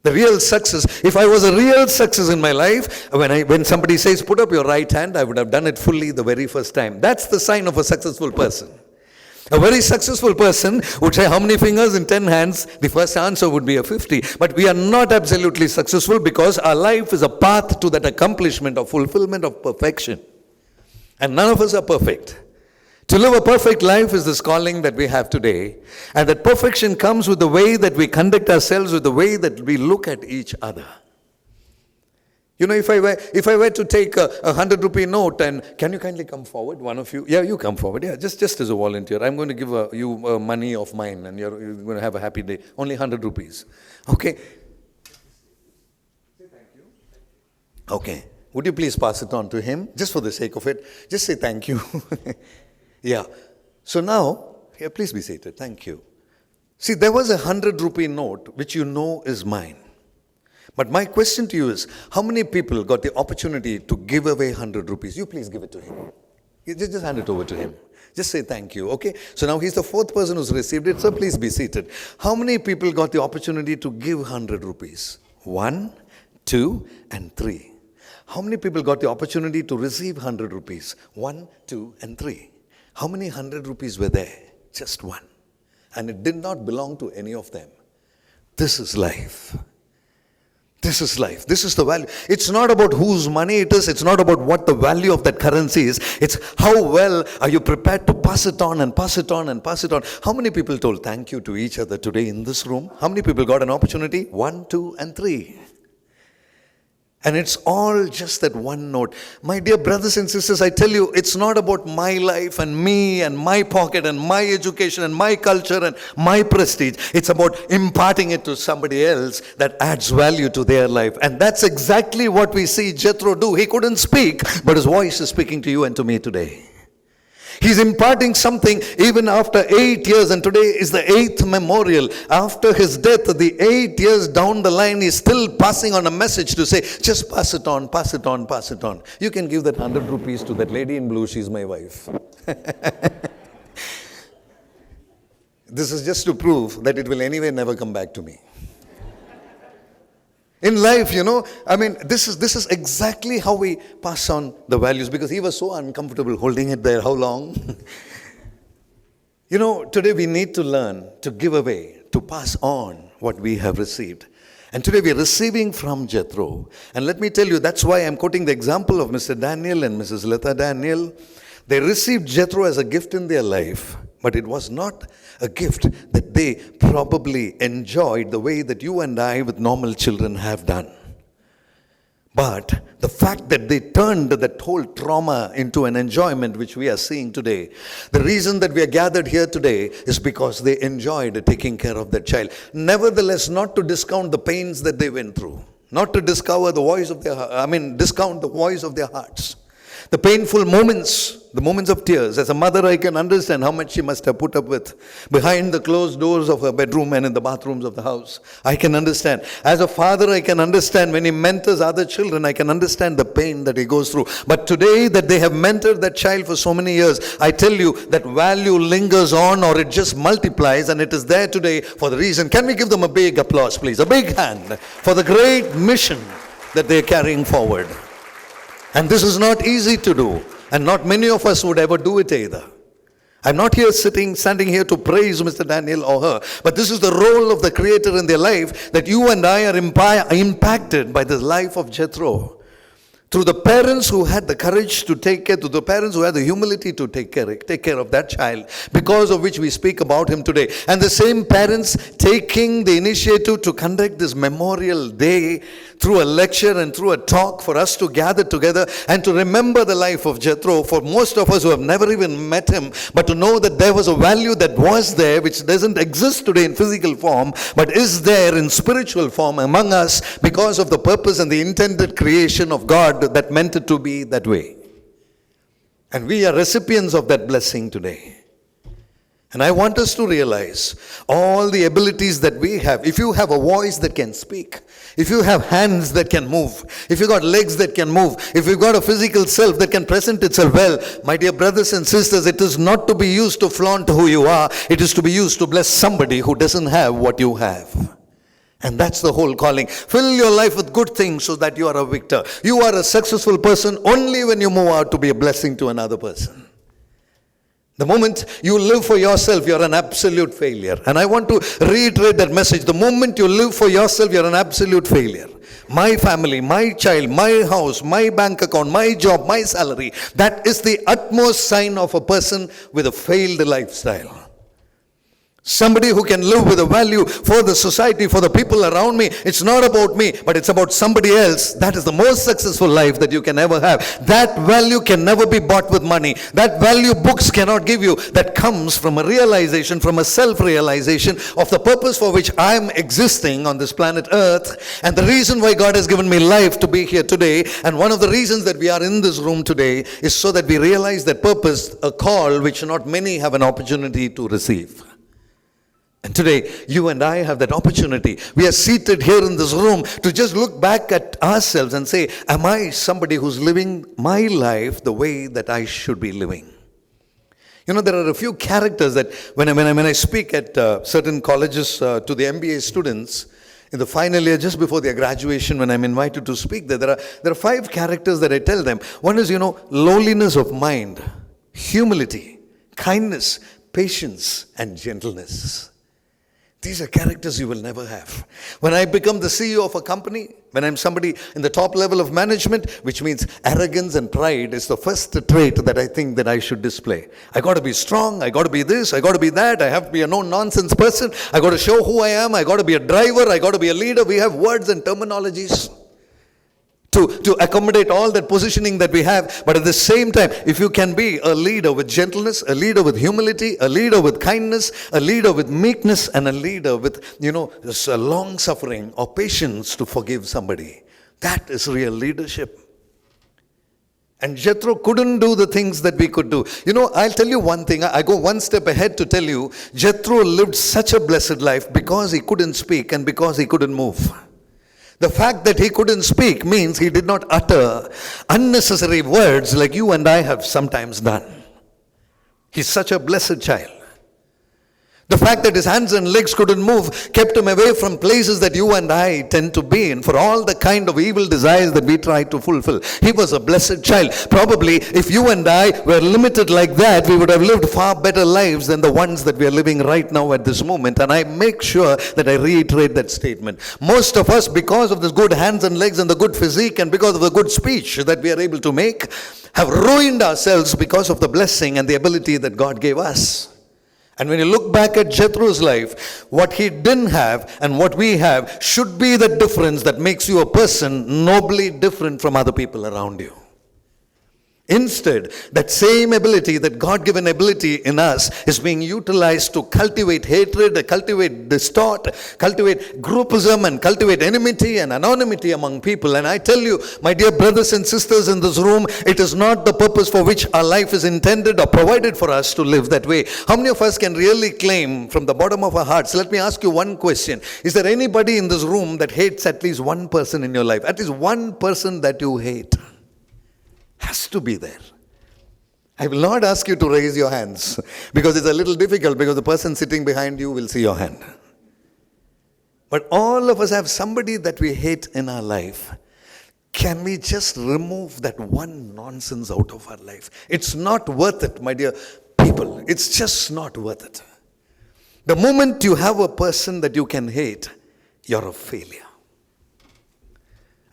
The real success, if I was a real success in my life, when somebody says, put up your right hand, I would have done it fully the very first time. That's the sign of a successful person. A very successful person would say, how many fingers in 10 hands? The first answer would be a 50. But we are not absolutely successful because our life is a path to that accomplishment of fulfillment of perfection. And none of us are perfect. To live a perfect life is this calling that we have today. And that perfection comes with the way that we conduct ourselves, with the way that we look at each other. If I were to take a 100 rupee note, and can you kindly come forward, one of you? Yeah, you come forward. Yeah, just as a volunteer. I'm going to give you money of mine, and you're going to have a happy day. Only 100 rupees. Okay. Say thank you. Okay. Would you please pass it on to him, just for the sake of it? Just say thank you. Yeah. So now, here, please be seated. Thank you. See, there was a 100 rupee note, which is mine. But my question to you is, how many people got the opportunity to give away 100 rupees? You please give it to him. You just hand it over to him. Just say thank you, okay? So now he's the fourth person who's received it, so please be seated. How many people got the opportunity to give 100 rupees? 1, 2, and 3. How many people got the opportunity to receive 100 rupees? 1, 2, and 3. How many 100 rupees were there? Just one. And it did not belong to any of them. This is life. This is life. This is the value. It's not about whose money it is. It's not about what the value of that currency is. It's how well are you prepared to pass it on and pass it on and pass it on. How many people told thank you to each other today in this room? How many people got an opportunity? 1, 2, and 3. And it's all just that one note. My dear brothers and sisters, I tell you, it's not about my life and me and my pocket and my education and my culture and my prestige. It's about imparting it to somebody else that adds value to their life. And that's exactly what we see Jethro do. He couldn't speak, but his voice is speaking to you and to me today. He's imparting something even after 8 years, and today is the 8th memorial. After his death, the 8 years down the line, he's still passing on a message to say, just pass it on, pass it on, pass it on. You can give that 100 rupees to that lady in blue, she's my wife. This is just to prove that it will anyway never come back to me. In life, this is exactly how we pass on the values, because he was so uncomfortable holding it there. How long? Today we need to learn to give away, to pass on what we have received. And today we are receiving from Jethro. And let me tell you, that's why I'm quoting the example of Mr. Daniel and Mrs. Leta Daniel. They received Jethro as a gift in their life, but it was not a gift that they probably enjoyed the way that you and I with normal children have done. But the fact that they turned that whole trauma into an enjoyment, which we are seeing today, the reason that we are gathered here today is because they enjoyed taking care of that child. Nevertheless, not to discount the pains that they went through, not to discount the voice of their hearts. The painful moments, the moments of tears. As a mother, I can understand how much she must have put up with behind the closed doors of her bedroom and in the bathrooms of the house. I can understand. As a father, I can understand when he mentors other children, I can understand the pain that he goes through. But today that they have mentored that child for so many years, I tell you that value lingers on, or it just multiplies, and it is there today for the reason. Can we give them a big applause, please? A big hand for the great mission that they are carrying forward. And this is not easy to do. And not many of us would ever do it either. I'm not here standing here to praise Mr. Daniel or her. But this is the role of the Creator in their life, that you and I are impacted by the life of Jethro. Through the parents who had the courage to take care, to the parents who had the humility to take care of that child, because of which we speak about him today. And the same parents taking the initiative to conduct this memorial day through a lecture and through a talk for us to gather together and to remember the life of Jethro. For most of us who have never even met him, but to know that there was a value that was there, which doesn't exist today in physical form, but is there in spiritual form among us because of the purpose and the intended creation of God that meant it to be that way. And we are recipients of that blessing today. And I want us to realize all the abilities that we have. If you have a voice that can speak, if you have hands that can move, if you got legs that can move, if you've got a physical self that can present itself well, my dear brothers and sisters, it is not to be used to flaunt who you are. It is to be used to bless somebody who doesn't have what you have. And that's the whole calling. Fill your life with good things so that you are a victor. You are a successful person only when you move out to be a blessing to another person. The moment you live for yourself, you're an absolute failure. And I want to reiterate that message. The moment you live for yourself, you're an absolute failure. My family, my child, my house, my bank account, my job, my salary. That is the utmost sign of a person with a failed lifestyle. Somebody who can live with a value for the society, for the people around me. It's not about me, but it's about somebody else. That is the most successful life that you can ever have. That value can never be bought with money. That value books cannot give you. That comes from a realization, from a self-realization of the purpose for which I am existing on this planet Earth. And the reason why God has given me life to be here today, and one of the reasons that we are in this room today, is so that we realize that purpose, a call which not many have an opportunity to receive. And today, you and I have that opportunity. We are seated here in this room to just look back at ourselves and say, am I somebody who's living my life the way that I should be living? There are a few characters that when I speak at certain colleges to the MBA students, in the final year, just before their graduation, when I'm invited to speak there are 5 characters that I tell them. One is, lowliness of mind, humility, kindness, patience, and gentleness. These are characters you will never have. When I become the CEO of a company, when I'm somebody in the top level of management, which means arrogance and pride is the first trait that I think that I should display. I got to be strong, I got to be this, I got to be that, I have to be a no-nonsense person, I got to show who I am, I got to be a driver, I got to be a leader. We have words and terminologies to accommodate all that positioning that we have. But at the same time, if you can be a leader with gentleness, a leader with humility, a leader with kindness, a leader with meekness, and a leader with, long suffering or patience to forgive somebody, that is real leadership. And Jethro couldn't do the things that we could do. I'll tell you one thing. I go one step ahead to tell you, Jethro lived such a blessed life because he couldn't speak and because he couldn't move. The fact that he couldn't speak means he did not utter unnecessary words like you and I have sometimes done. He's such a blessed child. The fact that his hands and legs couldn't move kept him away from places that you and I tend to be in for all the kind of evil desires that we try to fulfill. He was a blessed child. Probably if you and I were limited like that, we would have lived far better lives than the ones that we are living right now at this moment. And I make sure that I reiterate that statement. Most of us, because of this good hands and legs and the good physique and because of the good speech that we are able to make, have ruined ourselves because of the blessing and the ability that God gave us. And when you look back at Jethro's life, what he didn't have and what we have should be the difference that makes you a person nobly different from other people around you. Instead, that same ability, that God-given ability in us, is being utilized to cultivate hatred, cultivate distort, cultivate groupism, and cultivate enmity and anonymity among people. And I tell you, my dear brothers and sisters in this room, it is not the purpose for which our life is intended or provided for us to live that way. How many of us can really claim from the bottom of our hearts? Let me ask you one question. Is there anybody in this room that hates at least one person in your life? At least one person that you hate? Has to be there. I will not ask you to raise your hands because it's a little difficult because the person sitting behind you will see your hand. But all of us have somebody that we hate in our life. Can we just remove that one nonsense out of our life? It's not worth it, my dear people. It's just not worth it. The moment you have a person that you can hate, you're a failure.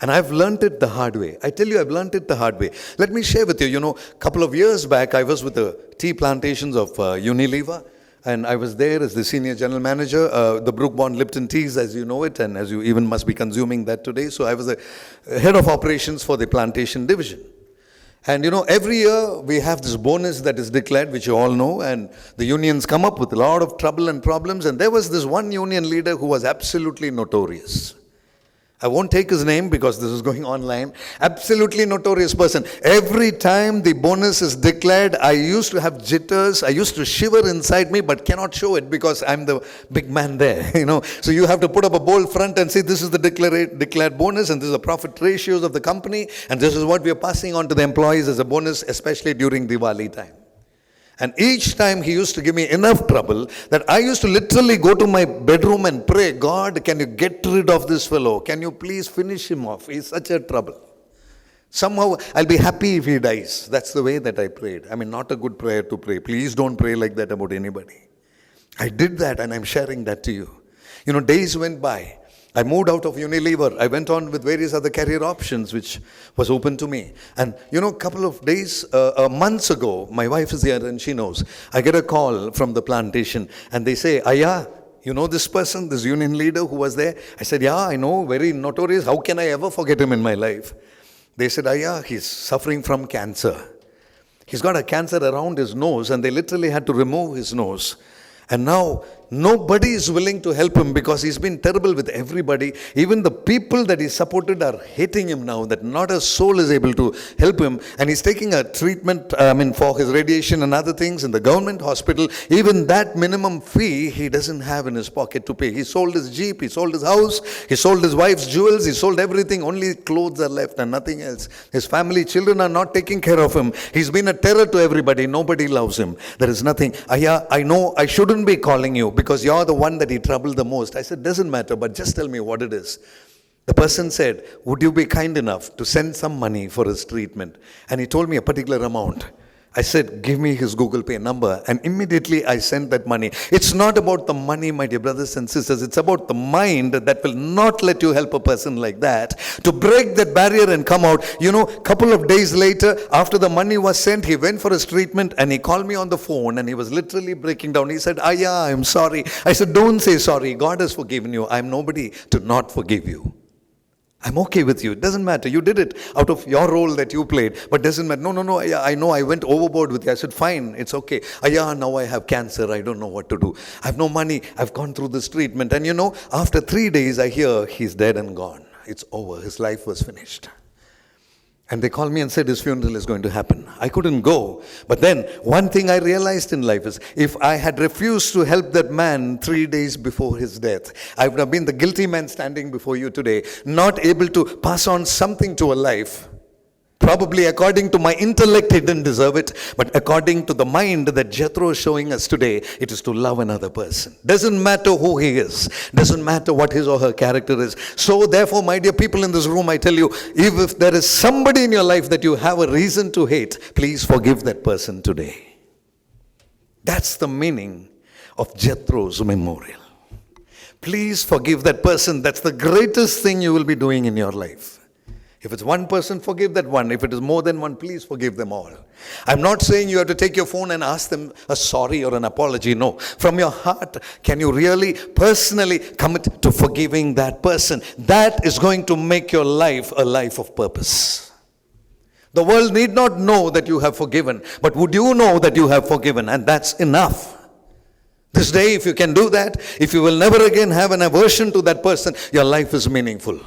And I've learned it the hard way. I tell you, I've learned it the hard way. Let me share with you, a couple of years back, I was with the tea plantations of Unilever, and I was there as the senior general manager, the Brook Bond Lipton teas, as you know it, and as you even must be consuming that today. So I was the head of operations for the plantation division. And every year we have this bonus that is declared, which you all know, and the unions come up with a lot of trouble and problems. And there was this one union leader who was absolutely notorious. I won't take his name because this is going online. Absolutely notorious person. Every time the bonus is declared, I used to have jitters. I used to shiver inside me, but cannot show it because I'm the big man there. So you have to put up a bold front and say, this is the declared bonus, and this is the profit ratios of the company, and this is what we are passing on to the employees as a bonus, especially during Diwali time. And each time he used to give me enough trouble that I used to literally go to my bedroom and pray, God, can you get rid of this fellow? Can you please finish him off? He's such a trouble. Somehow I'll be happy if he dies. That's the way that I prayed. Not a good prayer to pray. Please don't pray like that about anybody. I did that and I'm sharing that to you. Days went by. I moved out of Unilever. I went on with various other career options which was open to me. And a couple of days, months ago, my wife is here and she knows. I get a call from the plantation and they say, Aya, you know this person, this union leader who was there? I said, yeah, I know, very notorious. How can I ever forget him in my life? They said, Aya, he's suffering from cancer. He's got a cancer around his nose and they literally had to remove his nose. And now nobody is willing to help him because he's been terrible with everybody. Even the people that he supported are hating him now, that not a soul is able to help him. And he's taking a treatment for his radiation and other things in the government hospital. Even that minimum fee he doesn't have in his pocket to pay. He sold his jeep, he sold his house, he sold his wife's jewels, he sold everything. Only clothes are left and nothing else. His family, children are not taking care of him. He's been a terror to everybody. Nobody loves him. There is nothing. Aya, I know I shouldn't be calling you because you're the one that he troubled the most. I said, doesn't matter, but just tell me what it is. The person said, would you be kind enough to send some money for his treatment? And he told me a particular amount. I said, give me his Google Pay number. And immediately I sent that money. It's not about the money, my dear brothers and sisters. It's about the mind that will not let you help a person like that. To break that barrier and come out. Couple of days later, after the money was sent, he went for his treatment and he called me on the phone and he was literally breaking down. He said, Aya, I'm sorry. I said, don't say sorry. God has forgiven you. I'm nobody to not forgive you. I'm okay with you. It doesn't matter. You did it out of your role that you played. But doesn't matter. No. I know I went overboard with you. I said, fine, it's okay. Now I have cancer. I don't know what to do. I have no money. I've gone through this treatment. And after 3 days, I hear he's dead and gone. It's over. His life was finished. And they called me and said his funeral is going to happen. I couldn't go. But then one thing I realized in life is if I had refused to help that man 3 days before his death, I would have been the guilty man standing before you today, not able to pass on something to a life Probably according to my intellect, he didn't deserve it. But according to the mind that Jethro is showing us today, it is to love another person. Doesn't matter who he is. Doesn't matter what his or her character is. So therefore, my dear people in this room, I tell you, if there is somebody in your life that you have a reason to hate, please forgive that person today. That's the meaning of Jethro's memorial. Please forgive that person. That's the greatest thing you will be doing in your life. If it's one person, forgive that one. If it is more than one, please forgive them all. I'm not saying you have to take your phone and ask them a sorry or an apology. No. From your heart, can you really personally commit to forgiving that person? That is going to make your life a life of purpose. The world need not know that you have forgiven, but would you know that you have forgiven? And that's enough. This day, if you can do that, if you will never again have an aversion to that person, your life is meaningful.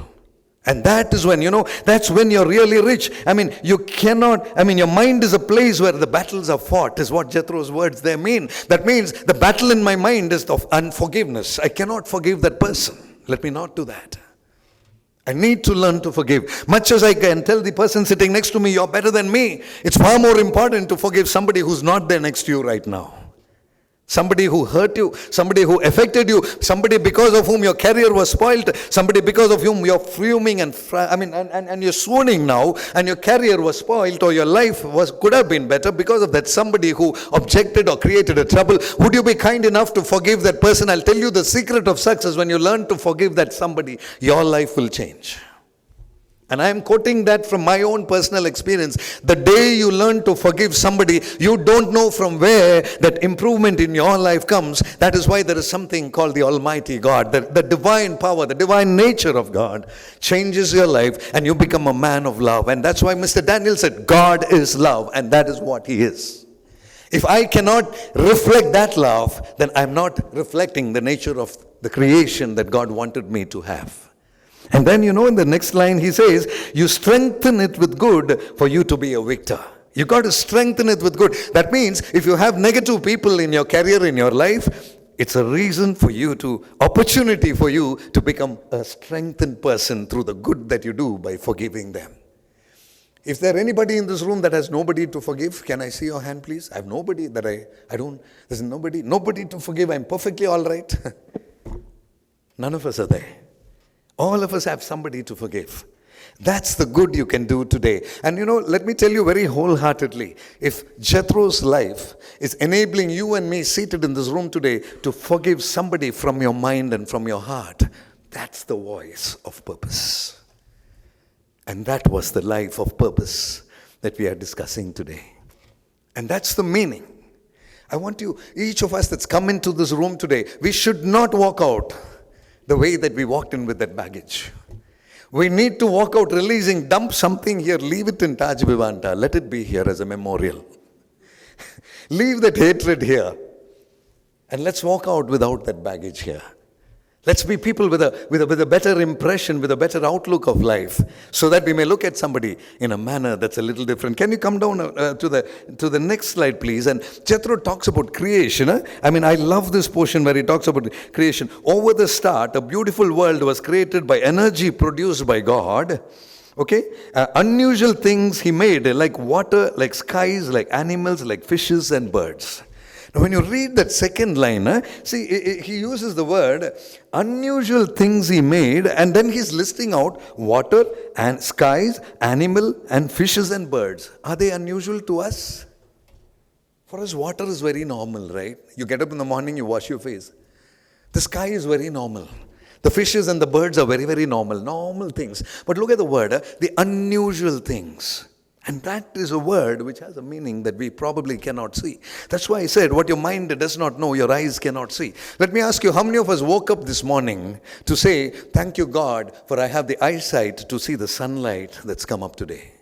And that is when, that's when you're really rich. Your mind is a place where the battles are fought, is what Jethro's words there mean. That means the battle in my mind is of unforgiveness. I cannot forgive that person. Let me not do that. I need to learn to forgive. Much as I can tell the person sitting next to me, you're better than me, it's far more important to forgive somebody who's not there next to you right now. Somebody who hurt you, somebody who affected you, somebody because of whom your career was spoiled, somebody because of whom you're fuming and you're swooning now, and your career was spoiled, or your life could have been better because of that somebody who objected or created a trouble. Would you be kind enough to forgive that person? I'll tell you the secret of success. When you learn to forgive that somebody, your life will change. And I am quoting that from my own personal experience. The day you learn to forgive somebody, you don't know from where that improvement in your life comes. That is why there is something called the Almighty God. The divine power, the divine nature of God changes your life and you become a man of love. And that's why Mr. Daniel said, God is love, and that is what he is. If I cannot reflect that love, then I'm not reflecting the nature of the creation that God wanted me to have. And then, in the next line he says, you strengthen it with good for you to be a victor. You got to strengthen it with good. That means if you have negative people in your career, in your life, it's a reason for you opportunity for you to become a strengthened person through the good that you do by forgiving them. If there anybody in this room that has nobody to forgive, can I see your hand, please? I have nobody that there's nobody to forgive. I'm perfectly all right. None of us are there. All of us have somebody to forgive. That's the good you can do today. And let me tell you very wholeheartedly, if Jethro's life is enabling you and me seated in this room today to forgive somebody from your mind and from your heart, that's the voice of purpose. And that was the life of purpose that we are discussing today. And that's the meaning. I want you, each of us that's come into this room today, we should not walk out the way that we walked in with that baggage. We need to walk out releasing, dump something here, leave it in Taj Vivanta, let it be here as a memorial. Leave that hatred here. And let's walk out without that baggage here. Let's be people with a better impression, with a better outlook of life, so that we may look at somebody in a manner that's a little different. Can you come down to the next slide, please? And Jethro talks about creation. I love this portion where he talks about creation. Over the start, a beautiful world was created by energy produced by God. Okay? Unusual things he made, like water, like skies, like animals, like fishes and birds. Now, when you read that second line, he uses the word unusual things he made, and then he's listing out water and skies, animal and fishes and birds. Are they unusual to us? For us, water is very normal, right? You get up in the morning, you wash your face. The sky is very normal. The fishes and the birds are very, very normal things. But look at the word, the unusual things. And that is a word which has a meaning that we probably cannot see. That's why I said, what your mind does not know, your eyes cannot see. Let me ask you, how many of us woke up this morning to say, thank you God, for I have the eyesight to see the sunlight that's come up today?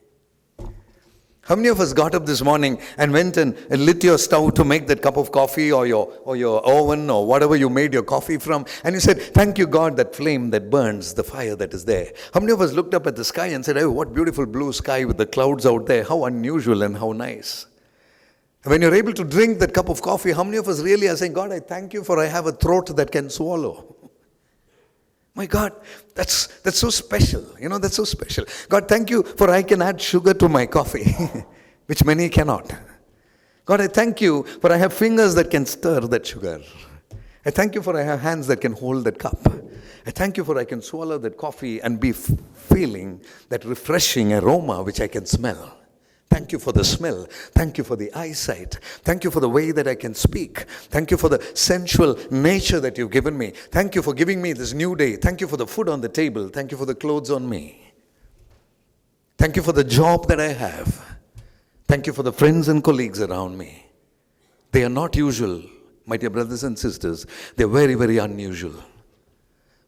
How many of us got up this morning and went and lit your stove to make that cup of coffee or your oven or whatever you made your coffee from, and you said, thank you God, that flame that burns, the fire that is there? How many of us looked up at the sky and said, oh, what beautiful blue sky with the clouds out there, how unusual and how nice? And when you're able to drink that cup of coffee, how many of us really are saying, God, I thank you for I have a throat that can swallow? My God, that's so special. That's so special. God, thank you for I can add sugar to my coffee, which many cannot. God, I thank you for I have fingers that can stir that sugar. I thank you for I have hands that can hold that cup. I thank you for I can swallow that coffee and be feeling that refreshing aroma which I can smell. Thank you for the smell. Thank you for the eyesight. Thank you for the way that I can speak. Thank you for the sensual nature that you've given me. Thank you for giving me this new day. Thank you for the food on the table. Thank you for the clothes on me. Thank you for the job that I have. Thank you for the friends and colleagues around me. They are not usual, my dear brothers and sisters. They're very, very unusual.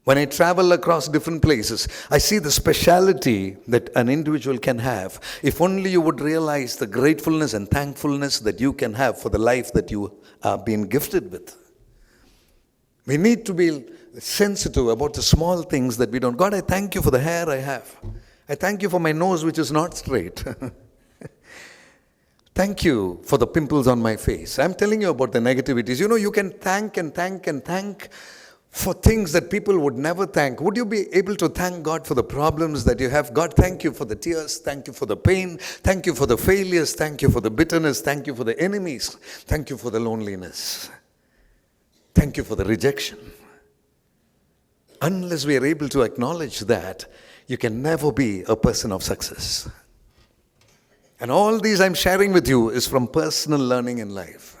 When I travel across different places, I see the speciality that an individual can have. If only you would realize the gratefulness and thankfulness that you can have for the life that you are being gifted with. We need to be sensitive about the small things that we don't. God, I thank you for the hair I have. I thank you for my nose which is not straight. Thank you for the pimples on my face. I'm telling you about the negativities. You can thank and thank and thank for things that people would never thank. Would you be able to thank God for the problems that you have? God, thank you for the tears. Thank you for the pain. Thank you for the failures. Thank you for the bitterness. Thank you for the enemies. Thank you for the loneliness. Thank you for the rejection. Unless we are able to acknowledge that, you can never be a person of success. And all these I'm sharing with you is from personal learning in life.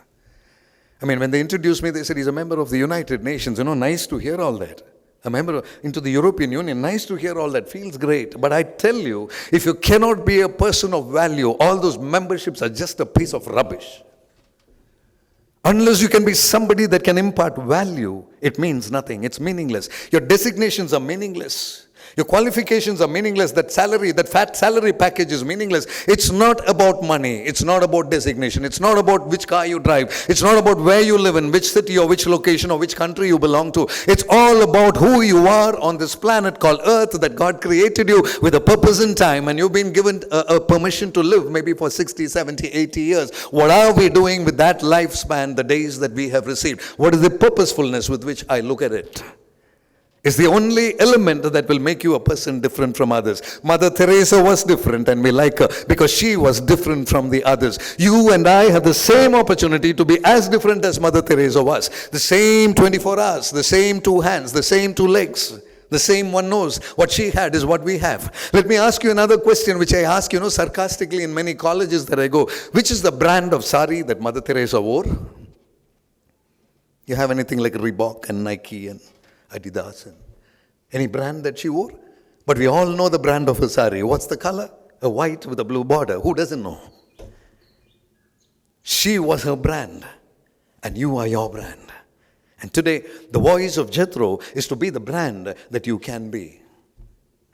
When they introduced me, they said, he's a member of the United Nations. Nice to hear all that. A member into the European Union, nice to hear all that. Feels great. But I tell you, if you cannot be a person of value, all those memberships are just a piece of rubbish. Unless you can be somebody that can impart value, it means nothing. It's meaningless. Your designations are meaningless. Your qualifications are meaningless. That salary, that fat salary package is meaningless. It's not about money. It's not about designation. It's not about which car you drive. It's not about where you live, in which city or which location or which country you belong to. It's all about who you are on this planet called Earth, that God created you with a purpose in time, and you've been given a permission to live maybe for 60, 70, 80 years. What are we doing with that lifespan, the days that we have received? What is the purposefulness with which I look at it? It's the only element that will make you a person different from others. Mother Teresa was different, and we like her because she was different from the others. You and I have the same opportunity to be as different as Mother Teresa was. The same 24 hours, the same 2 hands, the same 2 legs, the same one nose. What she had is what we have. Let me ask you another question, which I ask, sarcastically in many colleges that I go. Which is the brand of sari that Mother Teresa wore? You have anything like Reebok and Nike and Adidas and any brand that she wore? But we all know the brand of a sari. What's the color? A white with a blue border. Who doesn't know? She was her brand, and you are your brand. And today, the voice of Jethro is to be the brand that you can be.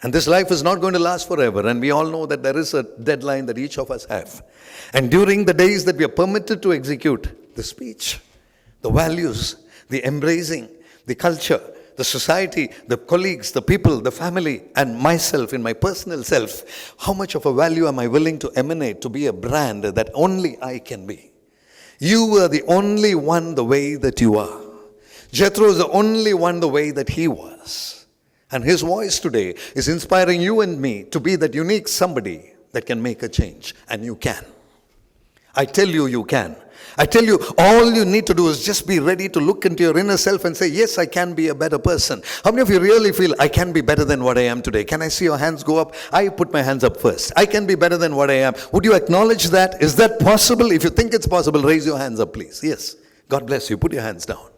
And this life is not going to last forever, and we all know that there is a deadline that each of us have. And during the days that we are permitted to execute the speech, the values, the embracing, the culture, the society, the colleagues, the people, the family, and myself in my personal self, how much of a value am I willing to emanate to be a brand that only I can be? You are the only one the way that you are. Jethro is the only one the way that he was. And his voice today is inspiring you and me to be that unique somebody that can make a change. And you can. I tell you, you can. I tell you, all you need to do is just be ready to look into your inner self and say, yes, I can be a better person. How many of you really feel, I can be better than what I am today? Can I see your hands go up? I put my hands up first. I can be better than what I am. Would you acknowledge that? Is that possible? If you think it's possible, raise your hands up, please. Yes. God bless you. Put your hands down.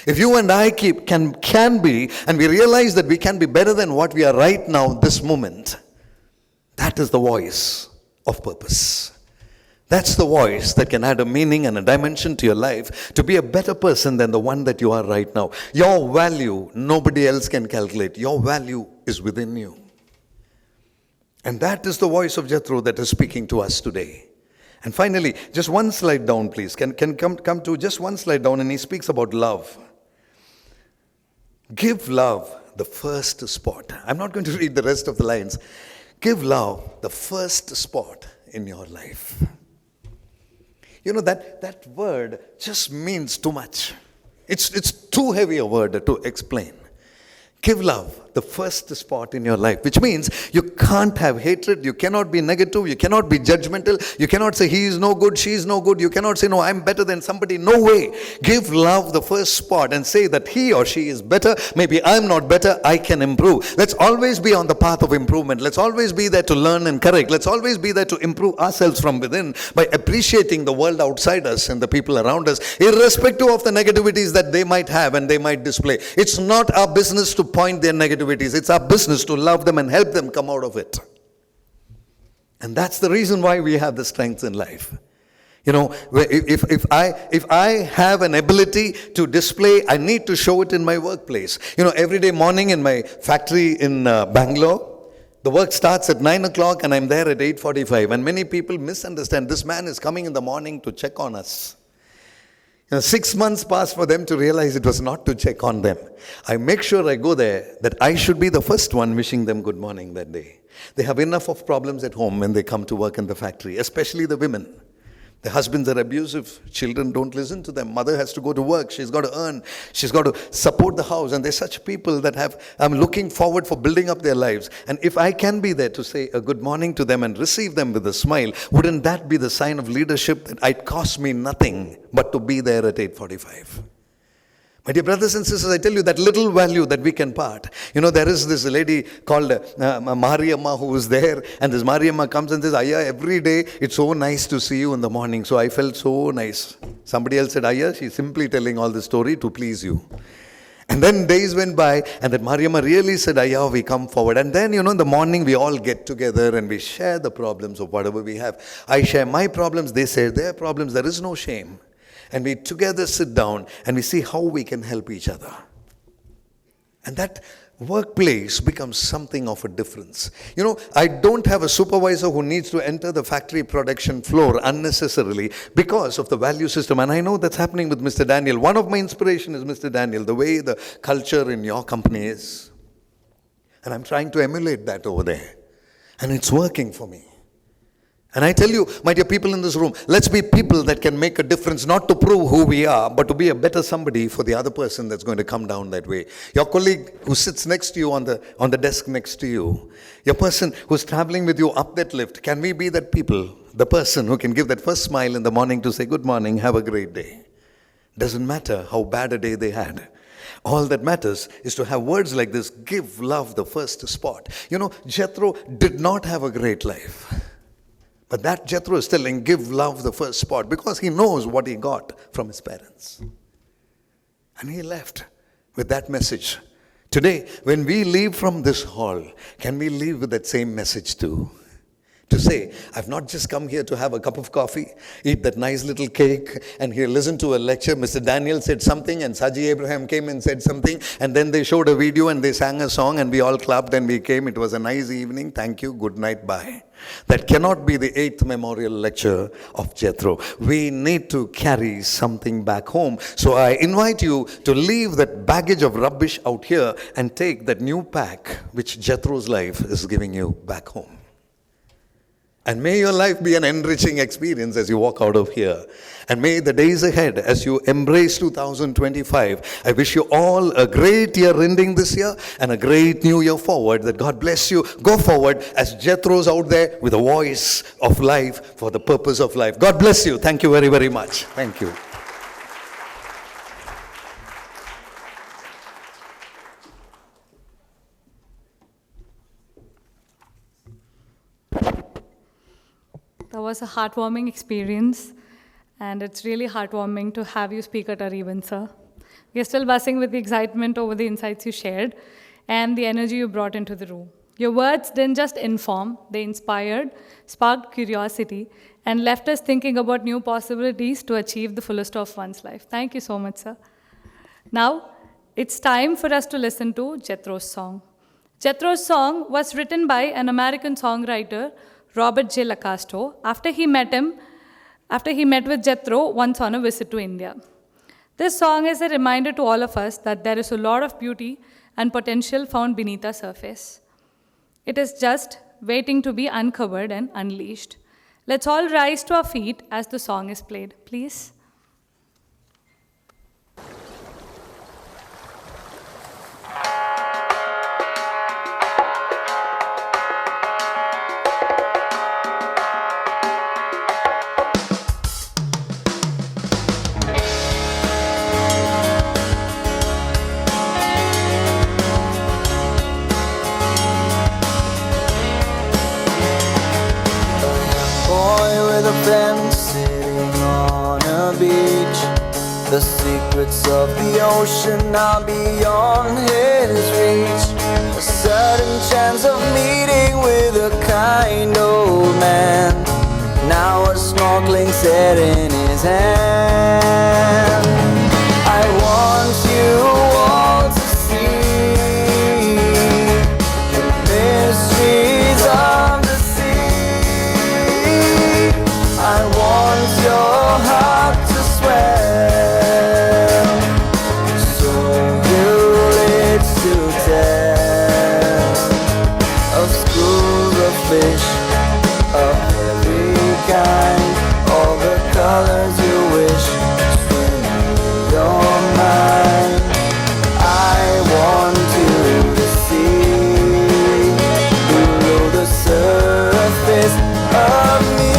If you and I can be, and we realize that we can be better than what we are right now, this moment, that is the voice of purpose. That's the voice that can add a meaning and a dimension to your life to be a better person than the one that you are right now. Your value, nobody else can calculate. Your value is within you. And that is the voice of Jethro that is speaking to us today. And finally, just one slide down, please. Can come to just one slide down, and he speaks about love. Give love the first spot. I'm not going to read the rest of the lines. Give love the first spot in your life. You know, that word just means too much. It's too heavy a word to explain. Give love the first spot in your life, which means you can't have hatred, you cannot be negative, you cannot be judgmental, you cannot say he is no good, she is no good, you cannot say no, I'm better than somebody. No way. Give love the first spot and say that he or she is better, maybe I'm not better, I can improve. Let's always be on the path of improvement. Let's always be there to learn and correct. Let's always be there to improve ourselves from within by appreciating the world outside us and the people around us, irrespective of the negativities that they might have and they might display. It's not our business to point their negativities. It's our business to love them and help them come out of it. And that's the reason why we have the strength in life. You know, if I have an ability to display, I need to show it in my workplace. You know, every day morning in my factory in Bangalore, the work starts at 9 o'clock and I'm there at 8:45. And many people misunderstand. This man is coming in the morning to check on us. You know, 6 months passed for them to realize it was not to check on them. I make sure I go there that I should be the first one wishing them good morning that day. They have enough of problems at home when they come to work in the factory, especially the women. The husbands are abusive. Children don't listen to them. Mother has to go to work. She's got to earn. She's got to support the house. And there's such people that I'm looking forward for building up their lives. And if I can be there to say a good morning to them and receive them with a smile, wouldn't that be the sign of leadership that it costs me nothing but to be there at 8:45? My dear brothers and sisters, I tell you that little value that we can part. You know, there is this lady called Mariamma who was there, and this Mariamma comes and says, Ayya, every day it's so nice to see you in the morning. So I felt so nice. Somebody else said, Ayya, she's simply telling all the story to please you. And then days went by, and that Mariamma really said, Ayya, we come forward. And then, you know, in the morning we all get together and we share the problems of whatever we have. I share my problems, they share their problems. There is no shame. And we together sit down and we see how we can help each other. And that workplace becomes something of a difference. You know, I don't have a supervisor who needs to enter the factory production floor unnecessarily because of the value system. And I know that's happening with Mr. Daniel. One of my inspiration is Mr. Daniel, the way the culture in your company is. And I'm trying to emulate that over there. And it's working for me. And I tell you, my dear people in this room, let's be people that can make a difference, not to prove who we are, but to be a better somebody for the other person that's going to come down that way. Your colleague who sits next to you on the desk next to you, your person who's traveling with you up that lift, can we be that people, the person who can give that first smile in the morning to say, good morning, have a great day. Doesn't matter how bad a day they had. All that matters is to have words like this, give love the first spot. You know, Jethro did not have a great life. But that Jethro is telling, give love the first spot, because he knows what he got from his parents. And he left with that message. Today, when we leave from this hall, can we leave with that same message too? To say, I've not just come here to have a cup of coffee, eat that nice little cake, and here listen to a lecture. Mr. Daniel said something, and Saji Abraham came and said something, and then they showed a video and they sang a song, and we all clapped and we came. It was a nice evening. Thank you. Good night. Bye. That cannot be the 8th memorial lecture of Jethro. We need to carry something back home. So I invite you to leave that baggage of rubbish out here and take that new pack which Jethro's life is giving you back home. And may your life be an enriching experience as you walk out of here. And may the days ahead, as you embrace 2025, I wish you all a great year ending this year and a great new year forward. That God bless you. Go forward as Jethro's out there with a voice of life for the purpose of life. God bless you. Thank you very, very much. Thank you. That was a heartwarming experience, and it's really heartwarming to have you speak at our event, sir. We are still buzzing with the excitement over the insights you shared and the energy you brought into the room. Your words didn't just inform, they inspired, sparked curiosity, and left us thinking about new possibilities to achieve the fullest of one's life. Thank you so much, sir. Now, it's time for us to listen to Jethro's song. Jethro's song was written by an American songwriter, Robert J. Lacasto, after he met with Jethro once on a visit to India. This song is a reminder to all of us that there is a lot of beauty and potential found beneath the surface. It is just waiting to be uncovered and unleashed. Let's all rise to our feet as the song is played, please. The secrets of the ocean are beyond his reach. A certain chance of meeting with a kind old man. Now a snorkeling set in his hand. I want you all to see the mysteries of the sea. I want your heart to swell, so you live to tell of schools of fish of every kind, all the colors you wish swim in your mind. I want you to see below the surface of me.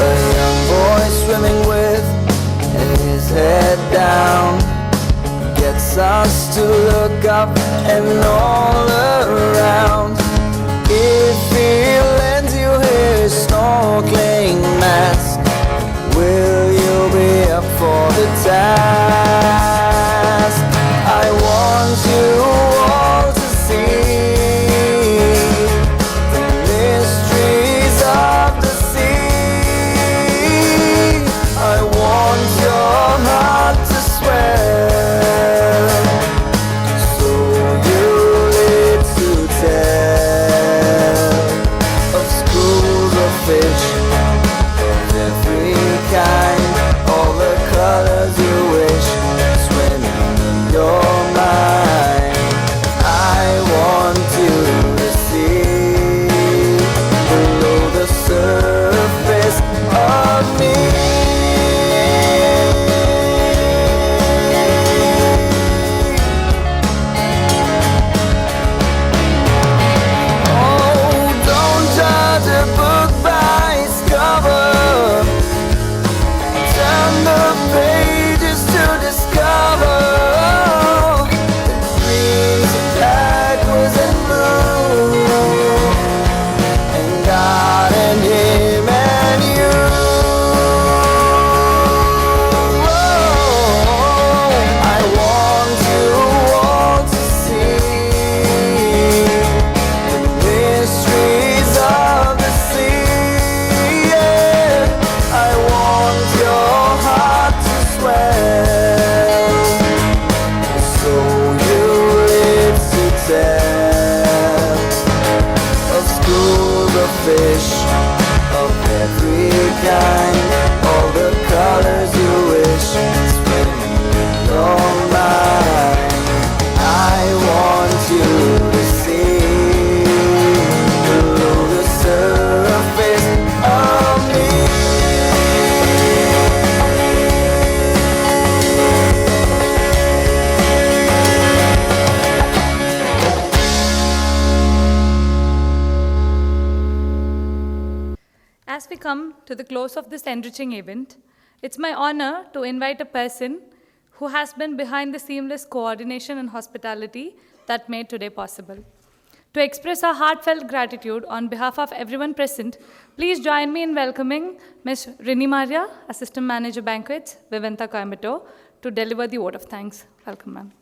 A young boy swimming with his head down gets us to look up and all around. If he lends you his snorkeling mask, will you be up for the task? I want you all to see the mysteries of the sea. I want your heart to swell, so you live to tell of schools of fish of every kind, all the colors you wish swimming in your mind. I want you to see below the surface of me. Don't judge a book by its cover. Turn the pages to discover the dreams of aquas and blue, and God and Him and you. I want you all to see the mysteries of the sea. Yeah. I want your heart to swell, so you live to tell of schools of fish of every kind, all the colors you wish swimming in your mind. I want you to see below the surface of me. As we come to the close of this enriching event, it's my honor to invite a person who has been behind the seamless coordination and hospitality that made today possible. To express our heartfelt gratitude on behalf of everyone present, please join me in welcoming Ms. Rini Maria, Assistant Manager Banquets, Vivanta, Coimbatore, to deliver the vote of thanks. Welcome, ma'am.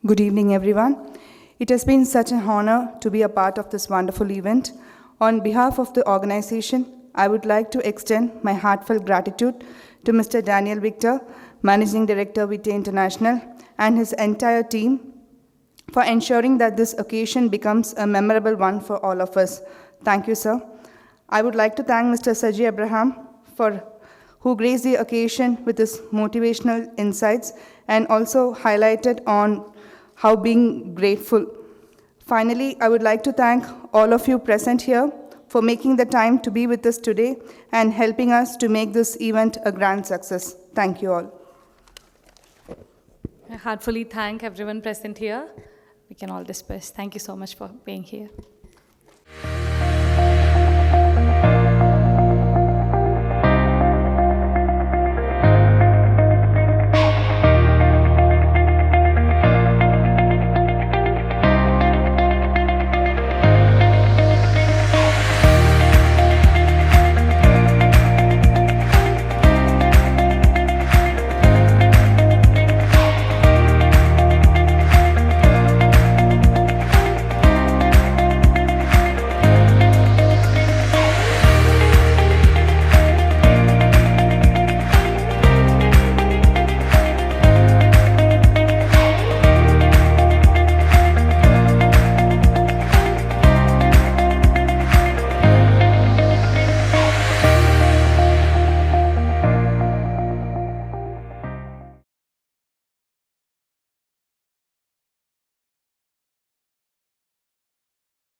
Good evening, everyone. It has been such an honor to be a part of this wonderful event. On behalf of the organization, I would like to extend my heartfelt gratitude to Mr. Daniel Victor, Managing Director, VITAE International, and his entire team for ensuring that this occasion becomes a memorable one for all of us. Thank you, sir. I would like to thank Mr. Saji Abraham who graced the occasion with his motivational insights and also highlighted on how being grateful. Finally, I would like to thank all of you present here for making the time to be with us today and helping us to make this event a grand success. Thank you all. I heartfully thank everyone present here. We can all disperse. Thank you so much for being here.